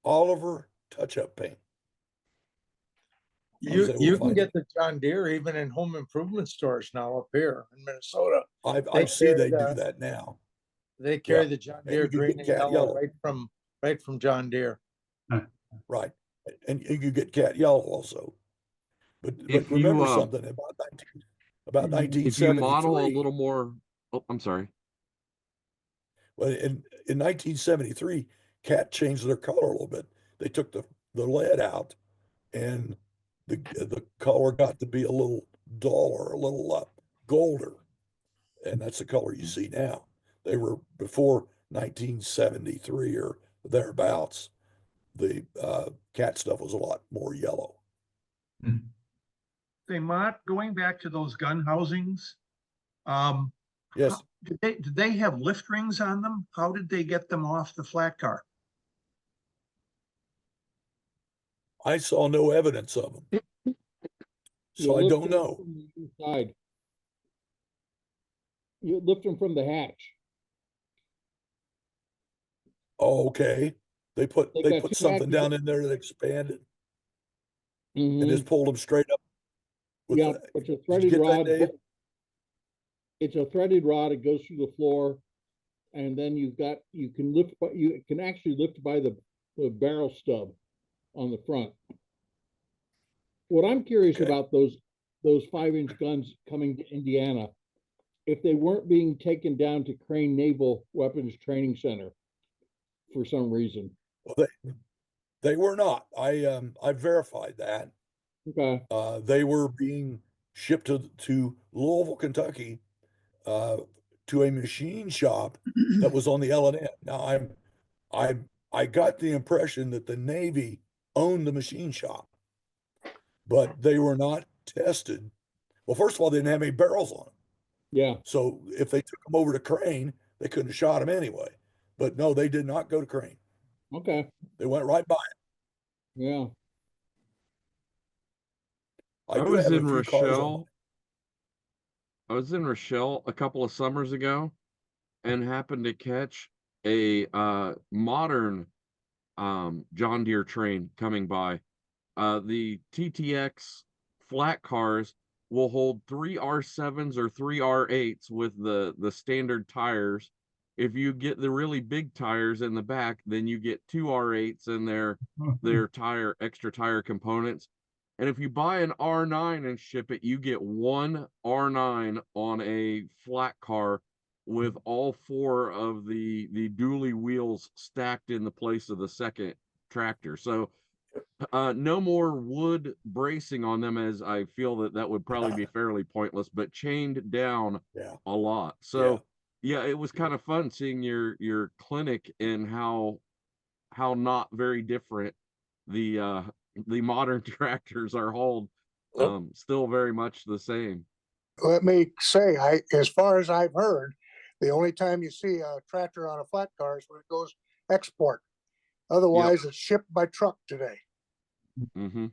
Oliver touch-up paint. I was able You to can find get it. the John Deere even in home improvement stores now up here in Minnesota. I see carry they do the- that now. They carry Yeah. the John And Deere you can green get and cat yellow yellow. right from John Deere. Right. And you can get cat yellow also. But If remember you something about if you model a 1973. little more, oh, I'm sorry. Well, in 1973, cat changed their color a little bit. They took the lead out, and the color got to be a little duller, a little golder, and that's the color you see now. They were before 1973 or thereabouts. The cat stuff was a lot more yellow. Say, Mott, going back to those gun housings, Yes, did they have lift rings on them? How did they get them off the flat car? I saw no evidence of them, so I lift don't them know. from the inside. You lift them from the hatch. Oh, okay. They put They got put two something hatches. down in there that expanded and Mhm. just pulled them straight up. Yeah, The, it's a did you threaded get that, rod. Dave? It's a threaded rod. It goes through the floor, and then you can actually lift by the barrel stub on the front. What I'm curious Okay. about those 5-inch guns coming to Indiana, if they weren't being taken down to Crane Naval Weapons Training Center for some reason. Well, they were not. I verified that. Okay. They were being shipped to Louisville, Kentucky, to a machine shop that was on the L&N. Now I got the impression that the Navy owned the machine shop, but they were not tested. Well, first of all, they didn't have any barrels on them. Yeah. So if they took them over to Crane, they couldn't have shot them anyway. But no, they did not go to Crane. Okay. They went right by it. Yeah. I I do was have a in few cars on Rochelle. I was in Rochelle a couple of summers ago and happened to catch a modern John Deere train coming by. The TTX flat cars will hold 3 R7s or 3 R8s with the standard tires. If you get the really big tires in the back, then you get 2 R8s and their extra tire components. And if you buy an R9 and ship it, you get one R9 on a flat car with all 4 of the dually wheels stacked in the place of the second tractor. So no more wood bracing on them, as I feel that would probably be fairly pointless, but chained down Yeah. a lot. So yeah, it was kind of fun seeing your clinic and how not very different the modern tractors are hauled still very much the same. Let me say, as far as I've heard, the only time you see a tractor on a flat car is when it goes export. Otherwise, it's shipped by truck today. Mm-hmm.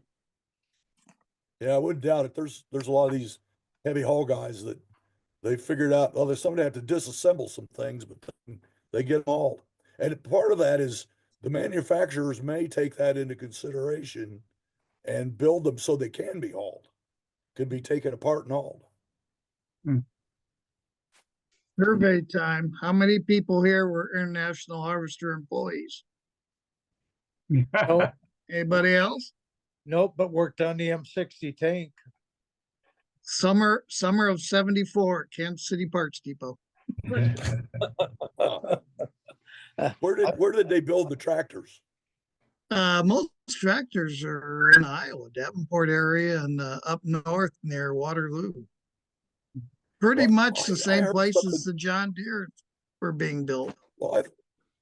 Yeah, I wouldn't doubt it. There's a lot of these heavy haul guys that they figured out, well, there's somebody have to disassemble some things, but then they get hauled. And part of that is the manufacturers may take that into consideration and build them so they can be hauled, could be taken apart and hauled. Survey time. How many people here were International Harvester employees? Nope, Anybody else? nope, but worked on the M60 tank. Summer of '74, Kansas City Parts Depot. Where did they build the tractors? Most tractors are in Iowa, Davenport area and up north near Waterloo. Pretty Well, much I the same heard places something- the John Deere were being built. Well,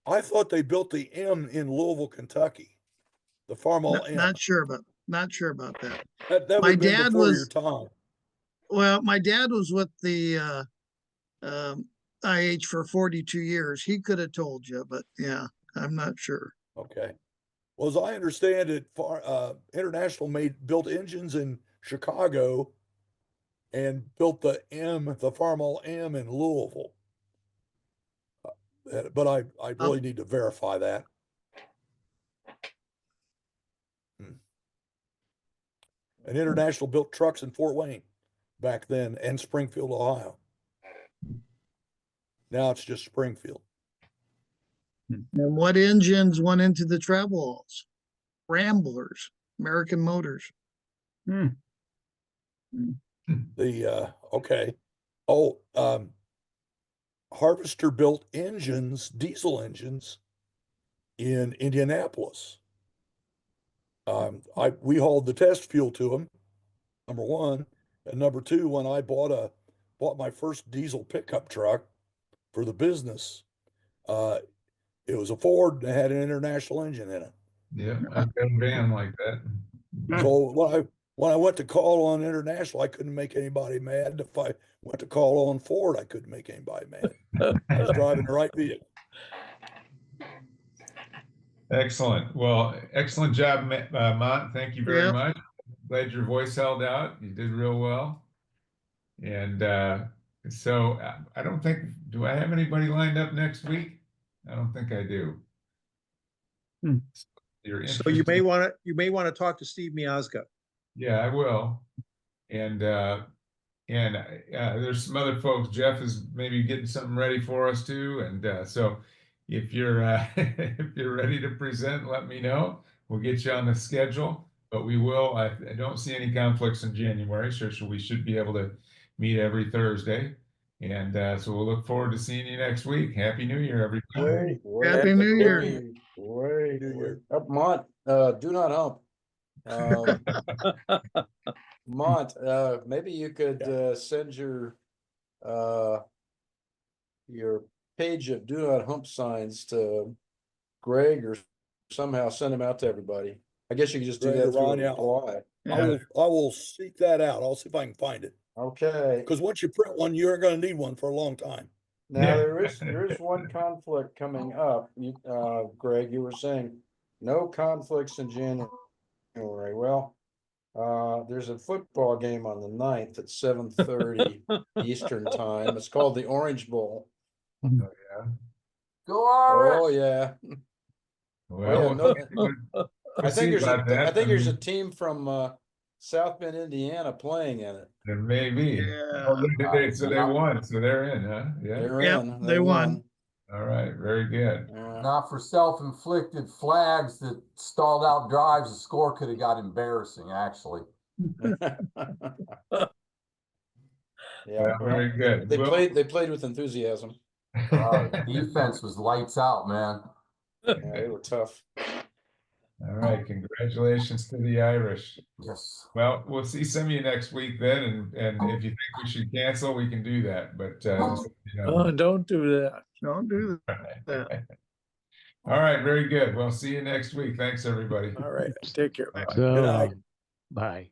I thought they built the M in Louisville, Kentucky, the Farmall M. Not sure about that. That my would have been dad before your was- time. Well, my dad was with the IH for 42 years. He could have told you, but yeah, I'm not sure. Okay. Well, as I understand it, International built engines in Chicago and built the Farmall M in Louisville. But I really need to verify that. And International built trucks in Fort Wayne back then and Springfield, Ohio. Now it's just Springfield. And what engines went into the travel halls? Ramblers, American Motors. Okay. Oh, Harvester built diesel engines in Indianapolis. We hauled the test fuel to them, number one, and number two, when I bought my first diesel pickup truck for the business, it was a Ford and it had an International engine in it. Yeah, I've got a van like that. So when I went to call on International, I couldn't make anybody mad. If I went to call on Ford, I couldn't make anybody mad. I was driving the right vehicle. Excellent. Well, excellent job, Mont. Thank you very Yep. much. Glad your voice held out. You did real well. And so I don't think, do I have anybody lined up next week? I don't think I do. You're So you may interested- want to talk to Steve Miazga. Yeah, I will. And there's some other folks. Jeff is maybe getting something ready for us too. And so if you're if you're ready to present, let me know. We'll get you on the schedule. But we will. I don't see any conflicts in January, so we should be able to meet every Thursday. And so we'll look forward to seeing you next week. Happy New Year, everybody. Happy New Year. Mont, do not hump. Mont, maybe you could send your page of do not hump signs to Greg or somehow send them out to everybody. I guess you could just do Greg or that through Ron, a yeah. reply. I will seek that out. I'll see if I can find it. Okay. Because once you print one, you aren't going to need one for a long time. Now Yeah. there is one conflict coming up. Greg, you were saying no conflicts in January. Well, there's a football game on the 9th at 7:30 Eastern time. It's called the Orange Bowl. Oh, yeah. Go Oh, yeah. Well, yeah, no- we'll I see think there's about that. I think there's a mean, team from South Bend, Indiana playing in it. there may be. Yeah. Oh, so they won, so they're in, huh? Yeah. They're Yep, in. they won. All right, very good. Yeah. Not for self-inflicted flags that stalled out drives, the score could have got embarrassing, actually. Yeah, Well, very good. they Well, played with enthusiasm. Defense was lights out, man. Yeah, they were tough. all right, congratulations to the Irish. Yes. Well, we'll see some of you next week then, and if you think we should cancel, we can do that, but just let me know. Oh, don't do that. Don't do that. All right, very good. Well, see you next week. Thanks, everybody. All right, take care. Bye. Good night. Bye.